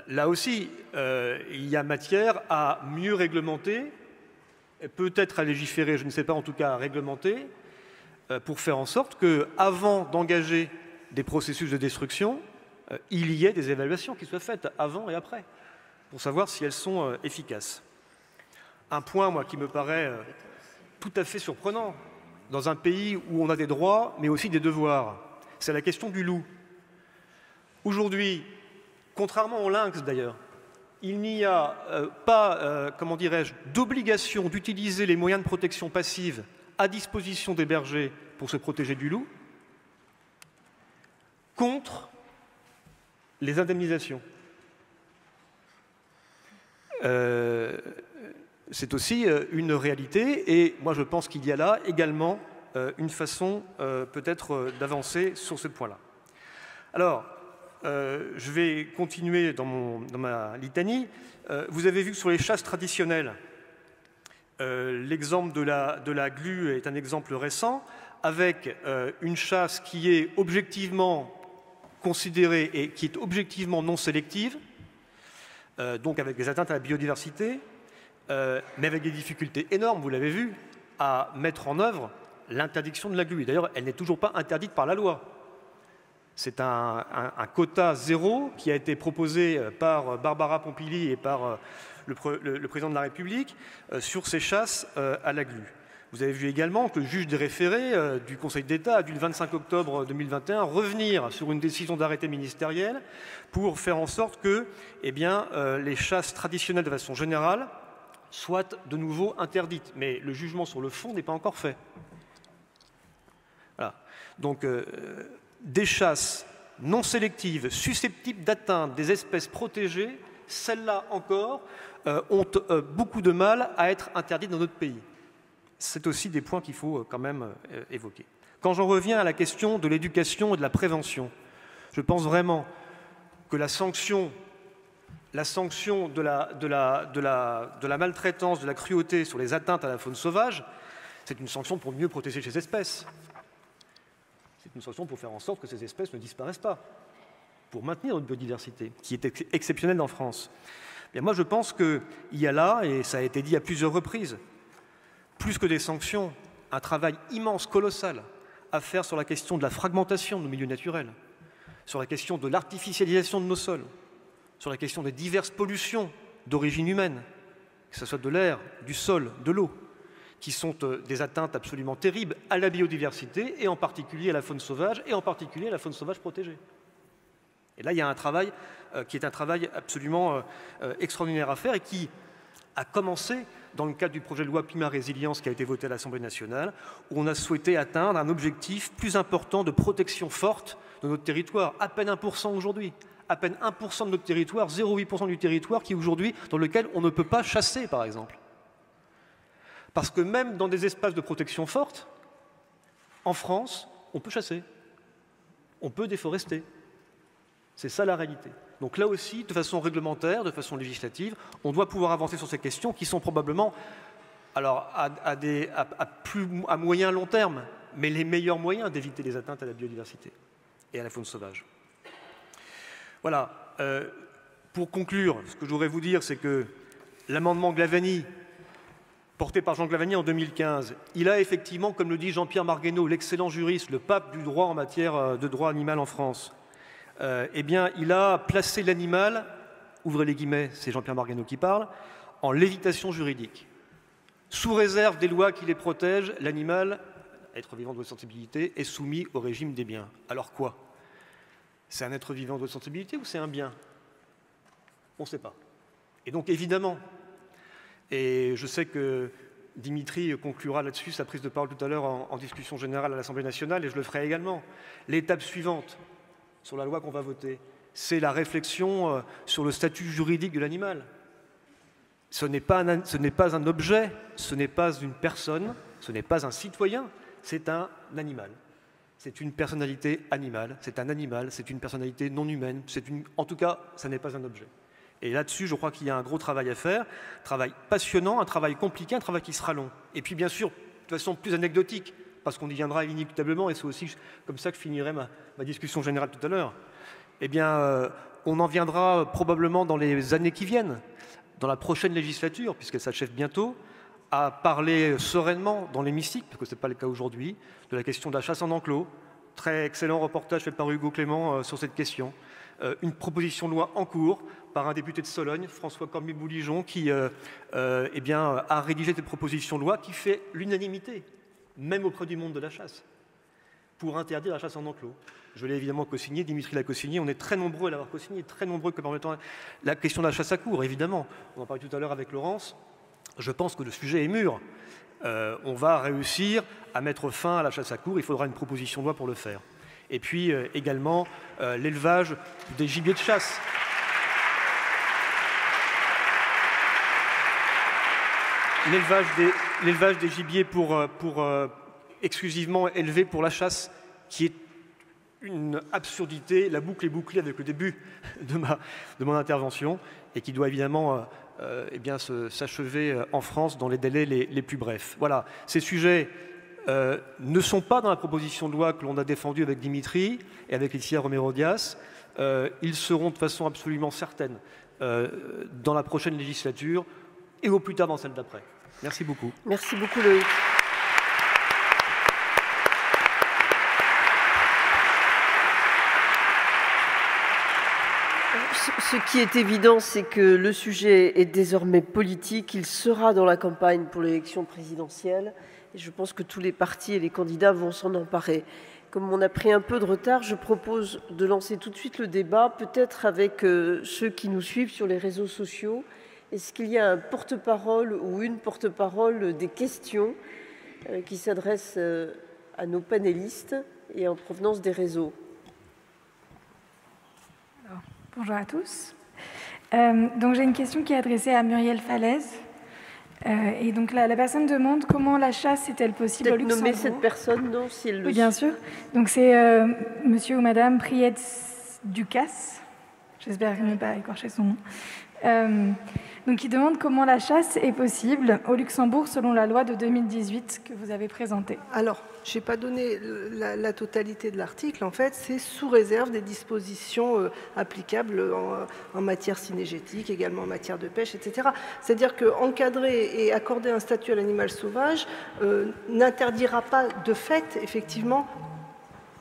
là aussi, il y a matière à mieux réglementer, peut-être à légiférer, je ne sais pas, en tout cas à réglementer, pour faire en sorte qu'avant d'engager des processus de destruction, il y ait des évaluations qui soient faites avant et après, pour savoir si elles sont efficaces. Un point, moi, qui me paraît tout à fait surprenant, dans un pays où on a des droits, mais aussi des devoirs, c'est la question du loup. Aujourd'hui, contrairement au lynx d'ailleurs, il n'y a pas, comment dirais-je, d'obligation d'utiliser les moyens de protection passive à disposition des bergers pour se protéger du loup, contre les indemnisations. C'est aussi une réalité, et moi je pense qu'il y a là également une façon peut-être d'avancer sur ce point-là. Alors, je vais continuer dans ma litanie. Vous avez vu que sur les chasses traditionnelles, l'exemple de la glu est un exemple récent, avec une chasse qui est objectivement considérée et qui est objectivement non sélective, donc avec des atteintes à la biodiversité, mais avec des difficultés énormes, vous l'avez vu, à mettre en œuvre l'interdiction de la glu. D'ailleurs, elle n'est toujours pas interdite par la loi. C'est un quota zéro qui a été proposé par Barbara Pompili et par le président de la République sur ces chasses à la glu. Vous avez vu également que le juge des référés du Conseil d'État a dû le 25 octobre 2021 revenir sur une décision d'arrêté ministériel pour faire en sorte que les chasses traditionnelles de façon générale soient de nouveau interdites. Mais le jugement sur le fond n'est pas encore fait. Voilà. Donc, des chasses non sélectives, susceptibles d'atteindre des espèces protégées, celles-là encore ont beaucoup de mal à être interdites dans notre pays. C'est aussi des points qu'il faut quand même évoquer. Quand j'en reviens à la question de l'éducation et de la prévention, je pense vraiment que la sanction de la maltraitance, de la cruauté sur les atteintes à la faune sauvage, c'est une sanction pour mieux protéger ces espèces. C'est une sanction pour faire en sorte que ces espèces ne disparaissent pas, pour maintenir notre biodiversité, qui est exceptionnelle en France. Et moi, je pense qu'il y a là, et ça a été dit à plusieurs reprises, plus que des sanctions, un travail immense, colossal, à faire sur la question de la fragmentation de nos milieux naturels, sur la question de l'artificialisation de nos sols, sur la question des diverses pollutions d'origine humaine, que ce soit de l'air, du sol, de l'eau, qui sont des atteintes absolument terribles à la biodiversité, et en particulier à la faune sauvage, et en particulier à la faune sauvage protégée. Et là, il y a un travail qui est un travail absolument extraordinaire à faire, et qui a commencé dans le cadre du projet de loi Climat Résilience qui a été voté à l'Assemblée nationale, où on a souhaité atteindre un objectif plus important de protection forte de notre territoire, à peine 1% aujourd'hui. À peine 1% de notre territoire, 0,8% du territoire qui aujourd'hui, dans lequel on ne peut pas chasser, par exemple. Parce que même dans des espaces de protection forte, en France, on peut chasser, on peut déforester. C'est ça la réalité. Donc là aussi, de façon réglementaire, de façon législative, on doit pouvoir avancer sur ces questions qui sont probablement, alors à moyen long terme, mais les meilleurs moyens d'éviter les atteintes à la biodiversité et à la faune sauvage. Voilà. Pour conclure, ce que je voudrais vous dire, c'est que l'amendement Glavany, porté par Jean Glavany en 2015, il a effectivement, comme le dit Jean-Pierre Marguenot, l'excellent juriste, le pape du droit en matière de droit animal en France, il a placé l'animal, ouvrez les guillemets, c'est Jean-Pierre Marguenot qui parle, en lévitation juridique. Sous réserve des lois qui les protègent, l'animal, être vivant de haute sensibilité, est soumis au régime des biens. Alors quoi? C'est un être vivant de haute sensibilité ou c'est un bien? On ne sait pas. Et donc évidemment, et je sais que Dimitri conclura là-dessus sa prise de parole tout à l'heure en discussion générale à l'Assemblée nationale, et je le ferai également. L'étape suivante sur la loi qu'on va voter, c'est la réflexion sur le statut juridique de l'animal. Ce n'est pas un objet, ce n'est pas une personne, ce n'est pas un citoyen, c'est un animal. C'est une personnalité animale, c'est un animal, c'est une personnalité non humaine, en tout cas, ça n'est pas un objet. Et là-dessus, je crois qu'il y a un gros travail à faire, un travail passionnant, un travail compliqué, un travail qui sera long. Et puis bien sûr, de façon plus anecdotique, parce qu'on y viendra inéluctablement, et c'est aussi comme ça que je finirai ma discussion générale tout à l'heure. eh bien, on en viendra probablement dans les années qui viennent, dans la prochaine législature, puisqu'elle s'achève bientôt, à parler sereinement dans l'hémicycle, parce que ce n'est pas le cas aujourd'hui, de la question de la chasse en enclos. Très excellent reportage fait par Hugo Clément sur cette question. Une proposition de loi en cours par un député de Sologne, François Cormier-Bouligeon, qui eh bien, a rédigé cette proposition de loi qui fait l'unanimité, même auprès du monde de la chasse, pour interdire la chasse en enclos. Je l'ai évidemment co-signé, Dimitri l'a co-signé, on est très nombreux à l'avoir co-signé, très nombreux comme en mettant la question de la chasse à courre, évidemment. On en parlait tout à l'heure avec Laurence. Je pense que le sujet est mûr. On va réussir à mettre fin à la chasse à courre, il faudra une proposition de loi pour le faire. Et puis également l'élevage des gibiers de chasse. L'élevage des gibiers exclusivement élevé pour la chasse, qui est une absurdité. La boucle est bouclée avec le début de mon intervention et qui doit évidemment eh bien, s'achever en France dans les délais les plus brefs. Voilà, ces sujets ne sont pas dans la proposition de loi que l'on a défendue avec Dimitri et avec Laetitia Romero-Dias. Ils seront de façon absolument certaine dans la prochaine législature et au plus tard dans celle d'après. Merci beaucoup. Merci beaucoup, Loïc. Ce qui est évident, c'est que le sujet est désormais politique. Il sera dans la campagne pour l'élection présidentielle. Et je pense que tous les partis et les candidats vont s'en emparer. Comme on a pris un peu de retard, je propose de lancer tout de suite le débat, peut-être avec ceux qui nous suivent sur les réseaux sociaux. Est-ce qu'il y a un porte-parole ou une porte-parole des questions qui s'adressent à nos panélistes et en provenance des réseaux? Bonjour à tous. Donc j'ai une question qui est adressée à Muriel Falaise. Et donc la personne demande comment la chasse est-elle possible au Luxembourg. Nommer cette personne, non, si elle le... Oui, bien sûr. Donc c'est monsieur ou madame Prietz-Ducasse. J'espère ne pas écorcher son nom. Donc il demande comment la chasse est possible au Luxembourg selon la loi de 2018 que vous avez présentée. Alors, je n'ai pas donné la totalité de l'article. En fait, c'est sous réserve des dispositions applicables en matière cynégétique, également en matière de pêche, etc. C'est-à-dire qu'encadrer et accorder un statut à l'animal sauvage n'interdira pas de fait, effectivement,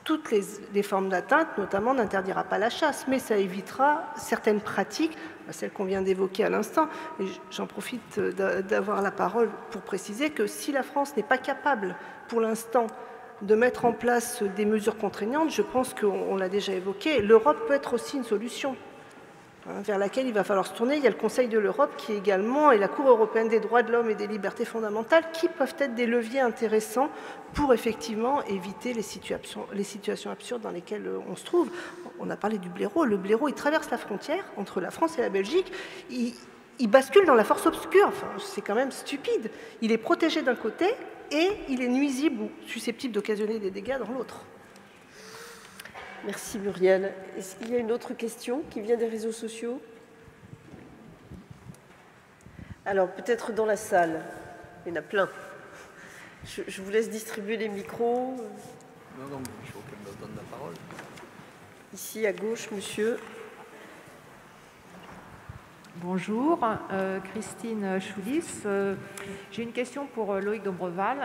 toutes les formes d'atteinte, notamment n'interdira pas la chasse, mais ça évitera certaines pratiques, celles qu'on vient d'évoquer à l'instant. Et j'en profite d'avoir la parole pour préciser que si la France n'est pas capable, pour l'instant, de mettre en place des mesures contraignantes, je pense qu'on l'a déjà évoqué, l'Europe peut être aussi une solution vers laquelle il va falloir se tourner. Il y a le Conseil de l'Europe qui également, et la Cour européenne des droits de l'homme et des libertés fondamentales, qui peuvent être des leviers intéressants pour effectivement éviter les situations absurdes dans lesquelles on se trouve. On a parlé du blaireau. Le blaireau, il traverse la frontière entre la France et la Belgique. Il bascule dans la force obscure. Enfin, c'est quand même stupide. Il est protégé d'un côté et il est nuisible ou susceptible d'occasionner des dégâts dans l'autre. Merci Muriel. Est-ce qu'il y a une autre question qui vient des réseaux sociaux? Alors peut-être dans la salle. Il y en a plein. Je vous laisse distribuer les micros. Non, il faut qu'elle me donne la parole. Ici à gauche, monsieur. Bonjour, Christine Choulis. J'ai une question pour Loïc Dombreval.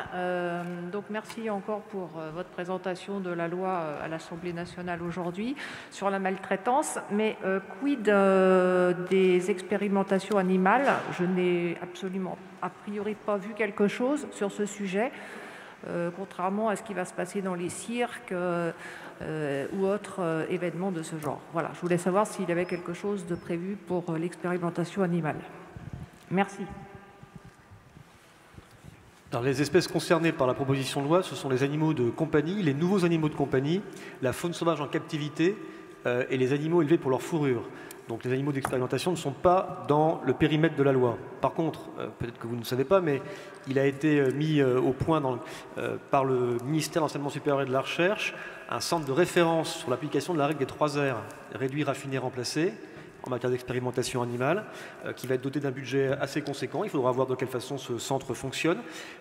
Donc merci encore pour votre présentation de la loi à l'Assemblée nationale aujourd'hui sur la maltraitance. Mais quid des expérimentations animales? Je n'ai absolument a priori pas vu quelque chose sur ce sujet, contrairement à ce qui va se passer dans les cirques ou autres événements de ce genre. Voilà, je voulais savoir s'il y avait quelque chose de prévu pour l'expérimentation animale. Merci. Alors, les espèces concernées par la proposition de loi, ce sont les animaux de compagnie, les nouveaux animaux de compagnie, la faune sauvage en captivité et les animaux élevés pour leur fourrure. Donc les animaux d'expérimentation ne sont pas dans le périmètre de la loi. Par contre, peut-être que vous ne savez pas, mais il a été mis au point par le ministère de l'Enseignement supérieur et de la Recherche un centre de référence sur l'application de la règle des 3 R, réduire, raffiner, remplacer, en matière d'expérimentation animale, qui va être doté d'un budget assez conséquent. Il faudra voir de quelle façon ce centre fonctionne.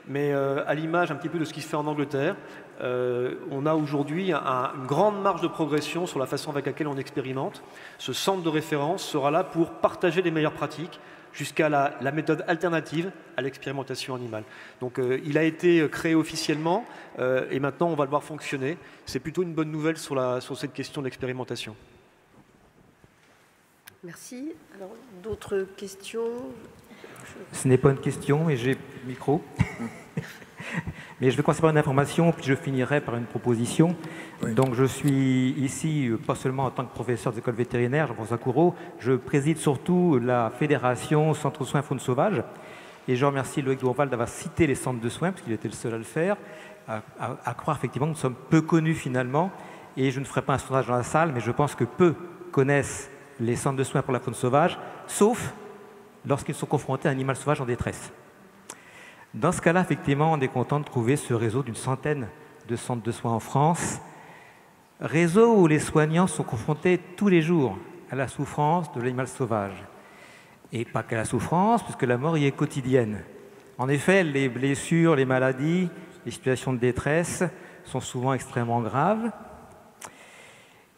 Mais à l'image un petit peu de ce qui se fait en Angleterre, on a aujourd'hui une grande marge de progression sur la façon avec laquelle on expérimente. Ce centre de référence sera là pour partager les meilleures pratiques jusqu'à la méthode alternative à l'expérimentation animale. Donc il a été créé officiellement et maintenant on va le voir fonctionner. C'est plutôt une bonne nouvelle sur cette question d'expérimentation. Merci. Alors, d'autres questions? Ce n'est pas une question, mais j'ai le micro. Mais je vais commencer par une information, puis je finirai par une proposition. Oui. Donc je suis ici, pas seulement en tant que professeur des écoles vétérinaires, Jean-François Coureau, je préside surtout la fédération Centre de soins faune sauvage. Et je remercie Loïc Dourval d'avoir cité les centres de soins, parce qu'il était le seul à le faire, à croire effectivement que nous sommes peu connus finalement. Et je ne ferai pas un sondage dans la salle, mais je pense que peu connaissent les centres de soins pour la faune sauvage, sauf lorsqu'ils sont confrontés à un animal sauvage en détresse. Dans ce cas-là, effectivement, on est content de trouver ce réseau d'une centaine de centres de soins en France. Réseau où les soignants sont confrontés tous les jours à la souffrance de l'animal sauvage. Et pas qu'à la souffrance, puisque la mort y est quotidienne. En effet, les blessures, les maladies, les situations de détresse sont souvent extrêmement graves.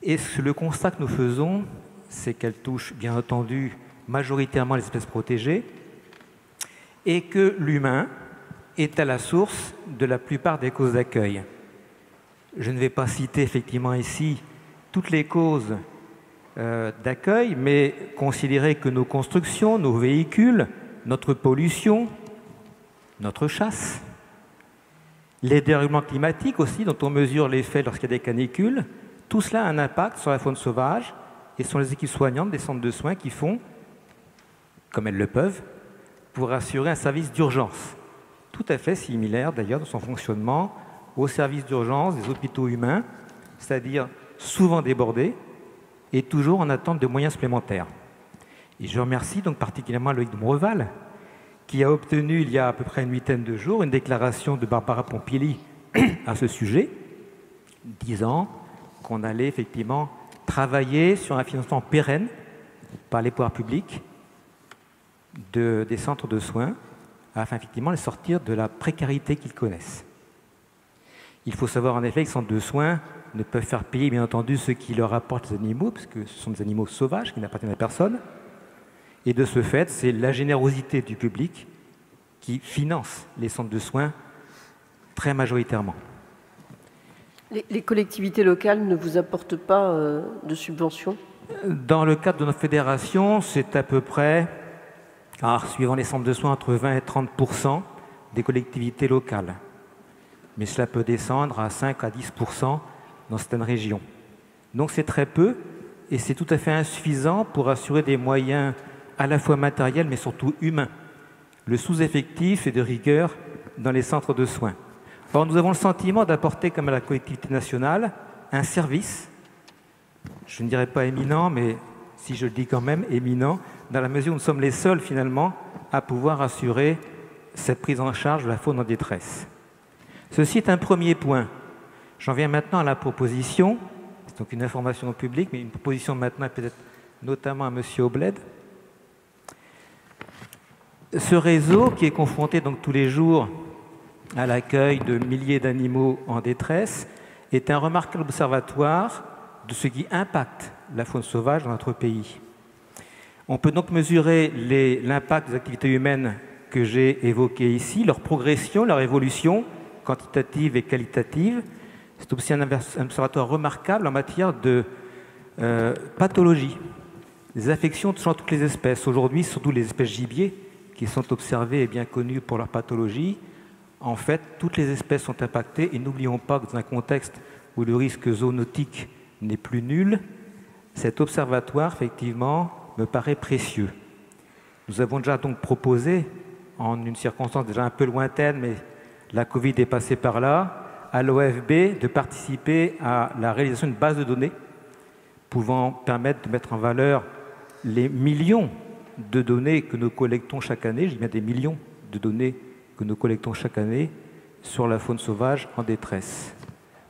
Et le constat que nous faisons, c'est qu'elles touchent, bien entendu, majoritairement les espèces protégées, et que l'humain est à la source de la plupart des causes d'accueil. Je ne vais pas citer effectivement ici toutes les causes d'accueil, mais considérer que nos constructions, nos véhicules, notre pollution, notre chasse, les dérèglements climatiques aussi, dont on mesure l'effet lorsqu'il y a des canicules, tout cela a un impact sur la faune sauvage et sur les équipes soignantes des centres de soins qui font, comme elles le peuvent, pour assurer un service d'urgence, tout à fait similaire d'ailleurs dans son fonctionnement aux services d'urgence des hôpitaux humains, c'est-à-dire souvent débordés et toujours en attente de moyens supplémentaires. Et je remercie donc particulièrement Loïc Dombreval, qui a obtenu il y a à peu près une huitaine de jours une déclaration de Barbara Pompili à ce sujet, disant qu'on allait effectivement travailler sur un financement pérenne par les pouvoirs publics des centres de soins, afin effectivement de les sortir de la précarité qu'ils connaissent. Il faut savoir en effet que les centres de soins ne peuvent faire payer bien entendu ceux qui leur apportent les animaux, parce que ce sont des animaux sauvages qui n'appartiennent à personne. Et de ce fait, c'est la générosité du public qui finance les centres de soins très majoritairement. Les collectivités locales ne vous apportent pas de subventions? Dans le cadre de notre fédération, c'est à peu près, suivant les centres de soins, entre 20 et 30% des collectivités locales. Mais cela peut descendre à 5 à 10% dans certaines régions. Donc c'est très peu et c'est tout à fait insuffisant pour assurer des moyens à la fois matériels mais surtout humains. Le sous-effectif est de rigueur dans les centres de soins. Or, nous avons le sentiment d'apporter, comme à la collectivité nationale, un service, je ne dirais pas éminent, mais si je le dis quand même, éminent, dans la mesure où nous sommes les seuls, finalement, à pouvoir assurer cette prise en charge de la faune en détresse. Ceci est un premier point. J'en viens maintenant à la proposition, c'est donc une information au public, mais une proposition maintenant peut-être notamment à M. Obled. Ce réseau, qui est confronté donc tous les jours à l'accueil de milliers d'animaux en détresse, est un remarquable observatoire de ce qui impacte la faune sauvage dans notre pays. On peut donc mesurer l'impact des activités humaines que j'ai évoquées ici, leur progression, leur évolution quantitative et qualitative. C'est aussi un observatoire remarquable en matière de pathologie, des affections touchant toutes les espèces. Aujourd'hui, surtout les espèces gibiers qui sont observées et bien connues pour leur pathologie. En fait, toutes les espèces sont impactées et n'oublions pas que dans un contexte où le risque zoonotique n'est plus nul, cet observatoire, effectivement, me paraît précieux. Nous avons déjà donc proposé, en une circonstance déjà un peu lointaine, mais la Covid est passée par là, à l'OFB de participer à la réalisation d'une base de données pouvant permettre de mettre en valeur les millions de données que nous collectons chaque année, je dis bien des millions de données que nous collectons chaque année sur la faune sauvage en détresse.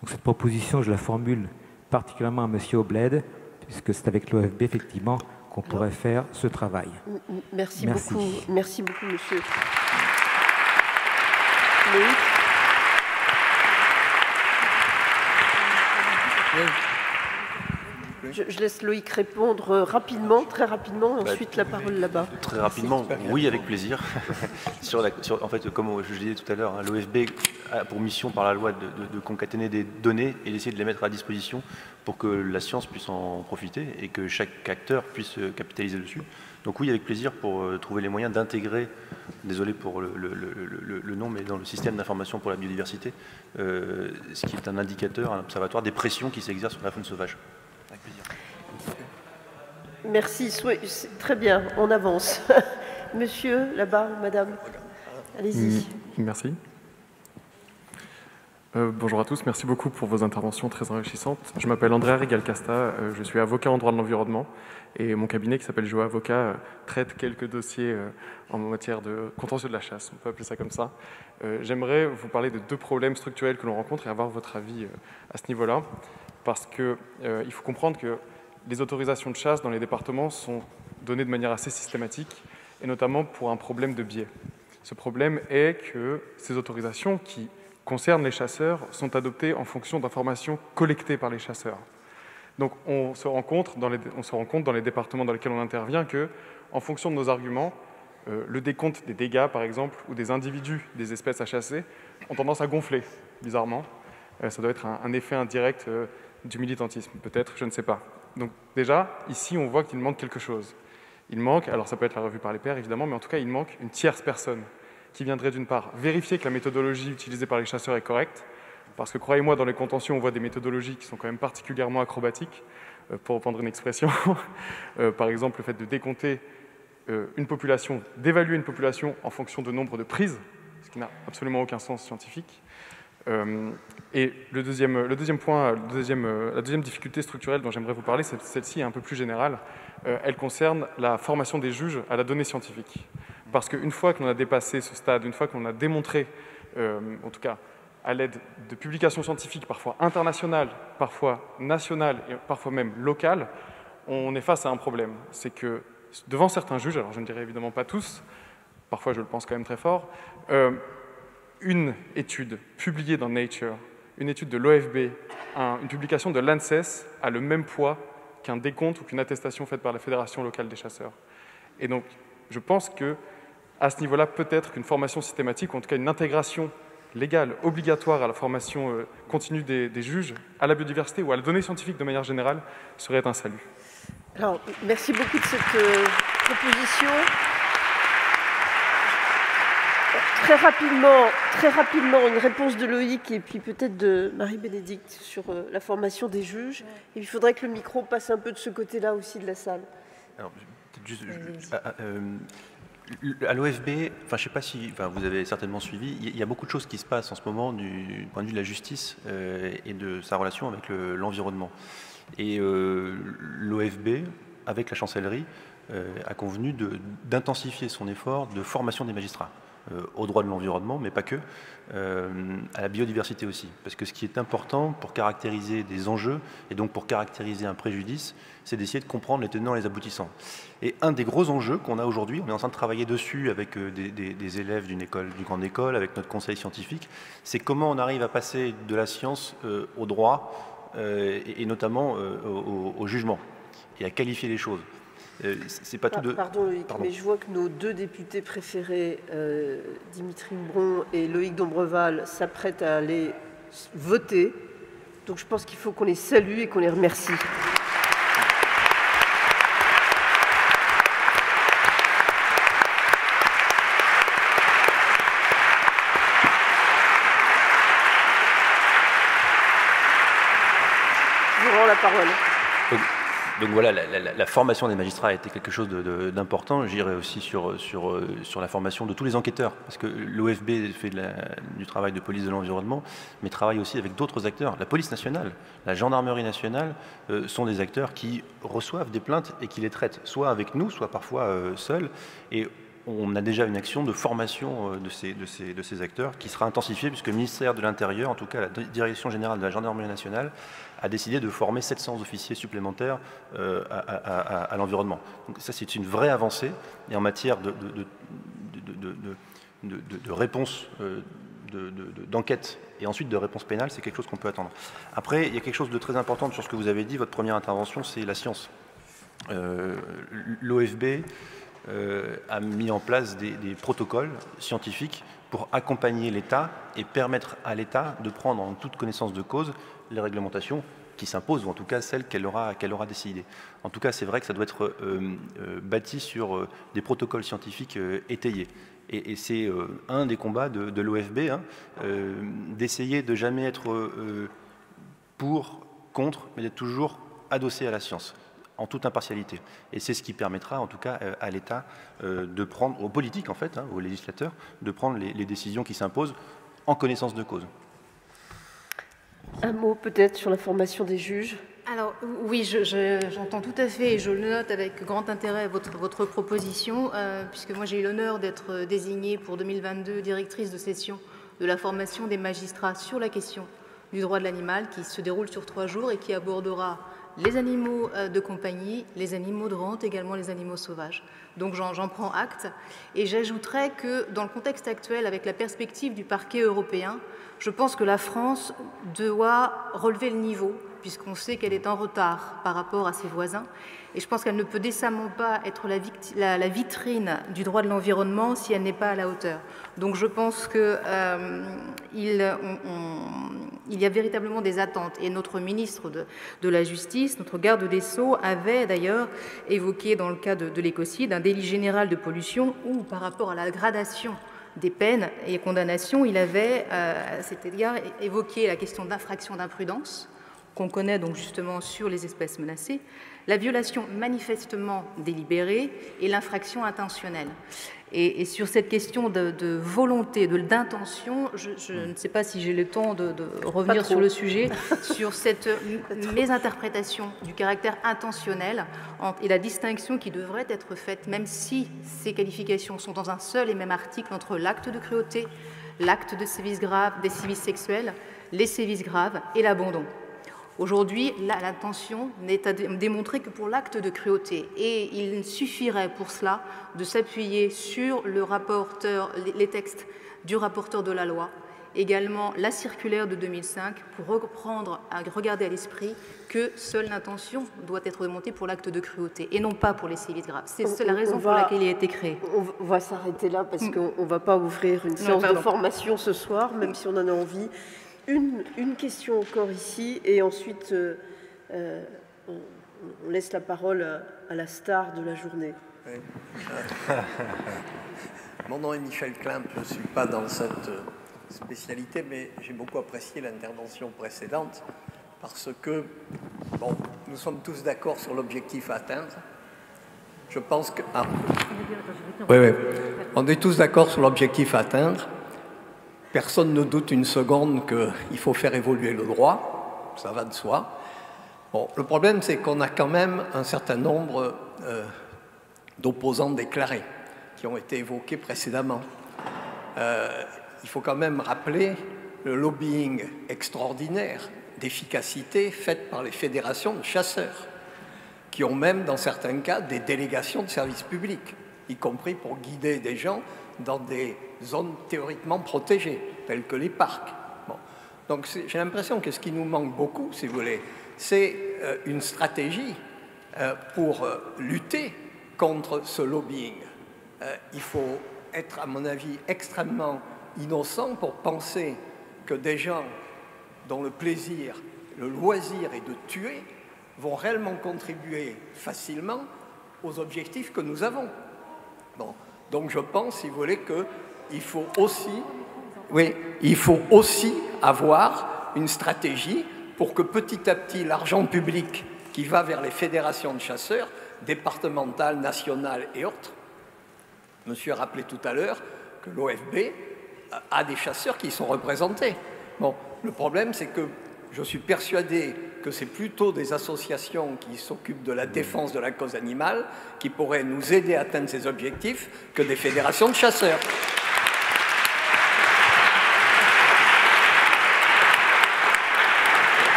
Donc cette proposition, je la formule particulièrement à M. Obled, puisque c'est avec l'OFB, effectivement, qu'on pourrait faire ce travail. Merci beaucoup, monsieur. Loïc. Je laisse Loïc répondre rapidement, très rapidement, et ensuite la parole là-bas. Très rapidement, oui, avec plaisir. En fait, comme je le disais tout à l'heure, hein, l'OFB a pour mission par la loi de concaténer des données et d'essayer de les mettre à disposition pour que la science puisse en profiter et que chaque acteur puisse capitaliser dessus. Donc oui, avec plaisir pour trouver les moyens d'intégrer, désolé pour le nom, mais dans le système d'information pour la biodiversité, ce qui est un indicateur, un observatoire des pressions qui s'exercent sur la faune sauvage. Avec plaisir. Merci, très bien, on avance. Monsieur, là-bas, madame, allez-y. Merci. Bonjour à tous, merci beaucoup pour vos interventions très enrichissantes. Je m'appelle Andrea Rigalcasta, je suis avocat en droit de l'environnement et mon cabinet qui s'appelle Géo Avocat traite quelques dossiers en matière de contentieux de la chasse, on peut appeler ça comme ça. J'aimerais vous parler de 2 problèmes structurels que l'on rencontre et avoir votre avis à ce niveau-là, parce qu'il faut comprendre que les autorisations de chasse dans les départements sont données de manière assez systématique et notamment pour un problème de biais. Ce problème est que ces autorisations qui concernent les chasseurs sont adoptées en fonction d'informations collectées par les chasseurs. Donc on se rend compte dans les départements dans lesquels on intervient que, en fonction de nos arguments, le décompte des dégâts, par exemple, ou des individus des espèces à chasser ont tendance à gonfler, bizarrement. Ça doit être un effet indirect du militantisme, peut-être, je ne sais pas. Donc déjà, ici, on voit qu'il manque quelque chose. Il manque, alors ça peut être la revue par les pairs, évidemment, mais en tout cas, il manque une tierce personne qui viendrait d'une part vérifier que la méthodologie utilisée par les chasseurs est correcte, parce que croyez-moi, dans les contentieux, on voit des méthodologies qui sont quand même particulièrement acrobatiques, pour reprendre une expression. Par exemple, le fait de décompter une population, d'évaluer une population en fonction de nombre de prises, ce qui n'a absolument aucun sens scientifique. Et la deuxième difficulté structurelle dont j'aimerais vous parler, celle-ci est un peu plus générale. Elle concerne la formation des juges à la donnée scientifique. Parce qu'une fois qu'on a dépassé ce stade, une fois qu'on a démontré, en tout cas à l'aide de publications scientifiques, parfois internationales, parfois nationales et parfois même locales, on est face à un problème. C'est que devant certains juges, alors je ne dirais évidemment pas tous, parfois je le pense quand même très fort, une étude publiée dans Nature, une étude de l'OFB, une publication de l'ANSES a le même poids qu'un décompte ou qu'une attestation faite par la Fédération locale des chasseurs. Et donc, je pense que à ce niveau-là, peut-être qu'une formation systématique, ou en tout cas une intégration légale, obligatoire à la formation continue des juges, à la biodiversité ou à la donnée scientifique de manière générale, serait un salut. Alors, merci beaucoup de cette proposition. Très rapidement, une réponse de Loïc et puis peut-être de Marie-Bénédicte sur la formation des juges. Et il faudrait que le micro passe un peu de ce côté-là aussi de la salle. Alors, à l'OFB, je ne sais pas si vous avez certainement suivi, il y a beaucoup de choses qui se passent en ce moment du point de vue de la justice et de sa relation avec l'environnement. Et l'OFB, avec la chancellerie, a convenu d'intensifier son effort de formation des magistrats au droit de l'environnement, mais pas que, à la biodiversité aussi. Parce que ce qui est important pour caractériser des enjeux, et donc pour caractériser un préjudice, c'est d'essayer de comprendre les tenants et les aboutissants. Et un des gros enjeux qu'on a aujourd'hui, on est en train de travailler dessus avec des élèves d'une grande école, avec notre conseil scientifique, c'est comment on arrive à passer de la science au droit, et notamment au jugement, et à qualifier les choses. C'est pas tout de... Pardon Loïc, mais je vois que nos 2 députés préférés, Dimitri Bron et Loïc Dombreval, s'apprêtent à aller voter. Donc je pense qu'il faut qu'on les salue et qu'on les remercie. Je vous rends la parole. Donc voilà, la formation des magistrats a été quelque chose d'important. J'irai aussi sur la formation de tous les enquêteurs, parce que l'OFB fait du travail de police de l'environnement, mais travaille aussi avec d'autres acteurs. La police nationale, la gendarmerie nationale sont des acteurs qui reçoivent des plaintes et qui les traitent, soit avec nous, soit parfois seuls. Et on a déjà une action de formation de ces acteurs qui sera intensifiée puisque le ministère de l'Intérieur, en tout cas la Direction générale de la Gendarmerie nationale, a décidé de former 700 officiers supplémentaires à l'environnement. Donc ça, c'est une vraie avancée. Et en matière de réponse, d'enquête et ensuite de réponse pénale, c'est quelque chose qu'on peut attendre. Après, il y a quelque chose de très important sur ce que vous avez dit. Votre première intervention, c'est la science. L'OFB a mis en place des protocoles scientifiques pour accompagner l'État et permettre à l'État de prendre en toute connaissance de cause les réglementations qui s'imposent, ou en tout cas celles qu'elle aura décidées. En tout cas, c'est vrai que ça doit être bâti sur des protocoles scientifiques étayés. Et c'est un des combats de l'OFB, d'essayer de jamais être pour, contre, mais d'être toujours adossé à la science, en toute impartialité. Et c'est ce qui permettra, en tout cas, à l'État de prendre, aux politiques en fait, aux législateurs, de prendre les décisions qui s'imposent en connaissance de cause. Un mot peut-être sur la formation des juges. Alors oui, j'entends tout à fait et je le note avec grand intérêt votre proposition, puisque moi j'ai eu l'honneur d'être désignée pour 2022 directrice de session de la formation des magistrats sur la question du droit de l'animal qui se déroule sur 3 jours et qui abordera les animaux de compagnie, les animaux de rente, également les animaux sauvages. Donc j'en prends acte et j'ajouterais que dans le contexte actuel, avec la perspective du parquet européen, je pense que la France doit relever le niveau puisqu'on sait qu'elle est en retard par rapport à ses voisins. Et je pense qu'elle ne peut décemment pas être la vitrine du droit de l'environnement si elle n'est pas à la hauteur. Donc je pense qu'il y a véritablement des attentes. Et notre ministre de la Justice, notre garde des Sceaux, avait d'ailleurs évoqué dans le cas de l'écocide un délit général de pollution où, par rapport à la gradation des peines et condamnations, il avait, à cet égard, évoqué la question d'infraction d'imprudence, qu'on connaît donc justement sur les espèces menacées, la violation manifestement délibérée et l'infraction intentionnelle. Et sur cette question de volonté, d'intention, je ne sais pas si j'ai le temps de revenir sur le sujet, sur cette mésinterprétation du caractère intentionnel et la distinction qui devrait être faite, même si ces qualifications sont dans un seul et même article, entre l'acte de cruauté, l'acte de sévices graves, des sévices sexuels, les sévices graves et l'abandon. Aujourd'hui, l'intention n'est à démontrer que pour l'acte de cruauté. Et il suffirait pour cela de s'appuyer sur les textes du rapporteur de la loi, également la circulaire de 2005, pour regarder à l'esprit que seule l'intention doit être démontrée pour l'acte de cruauté, et non pas pour les sévices graves. C'est la raison pour laquelle il a été créé. On va s'arrêter là, parce qu'on ne va pas ouvrir une séance de formation ce soir, même si on en a envie. Une question encore ici, et ensuite on laisse la parole à la star de la journée. Oui. Mon nom est Michel Klimp, je ne suis pas dans cette spécialité, mais j'ai beaucoup apprécié l'intervention précédente, parce que, bon, nous sommes tous d'accord sur l'objectif à atteindre. Je pense que... Oui. On est tous d'accord sur l'objectif à atteindre. Personne ne doute une seconde qu'il faut faire évoluer le droit, ça va de soi. Bon, le problème, c'est qu'on a quand même un certain nombre d'opposants déclarés qui ont été évoqués précédemment. Il faut quand même rappeler le lobbying extraordinaire d'efficacité fait par les fédérations de chasseurs, qui ont même, dans certains cas, des délégations de services publics, y compris pour guider des gens dans des zones théoriquement protégées, telles que les parcs. Bon. Donc j'ai l'impression que ce qui nous manque beaucoup, si vous voulez, c'est une stratégie pour lutter contre ce lobbying. Il faut être, à mon avis, extrêmement innocent pour penser que des gens dont le plaisir, le loisir est de tuer, vont réellement contribuer facilement aux objectifs que nous avons. Bon. Donc je pense, si vous voulez, qu'il faut aussi avoir une stratégie pour que petit à petit l'argent public qui va vers les fédérations de chasseurs, départementales, nationales et autres, monsieur a rappelé tout à l'heure que l'OFB a des chasseurs qui sont représentés. Bon, le problème, c'est que je suis persuadé que c'est plutôt des associations qui s'occupent de la défense de la cause animale qui pourraient nous aider à atteindre ces objectifs que des fédérations de chasseurs.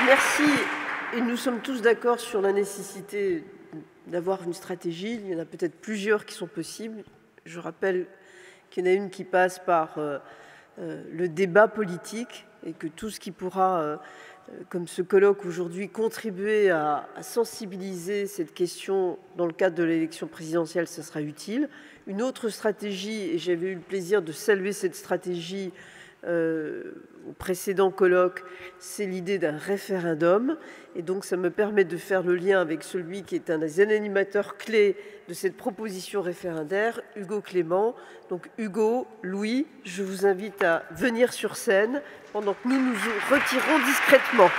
Merci. Et nous sommes tous d'accord sur la nécessité d'avoir une stratégie. Il y en a peut-être plusieurs qui sont possibles. Je rappelle qu'il y en a une qui passe par le débat politique et que tout ce qui pourra, comme ce colloque aujourd'hui, contribuer à sensibiliser cette question dans le cadre de l'élection présidentielle, ce sera utile. Une autre stratégie, et j'avais eu le plaisir de saluer cette stratégie au précédent colloque, c'est l'idée d'un référendum. Et donc, ça me permet de faire le lien avec celui qui est un des animateurs clés de cette proposition référendaire, Hugo Clément. Donc, Hugo, Louis, je vous invite à venir sur scène pendant que nous nous retirons discrètement.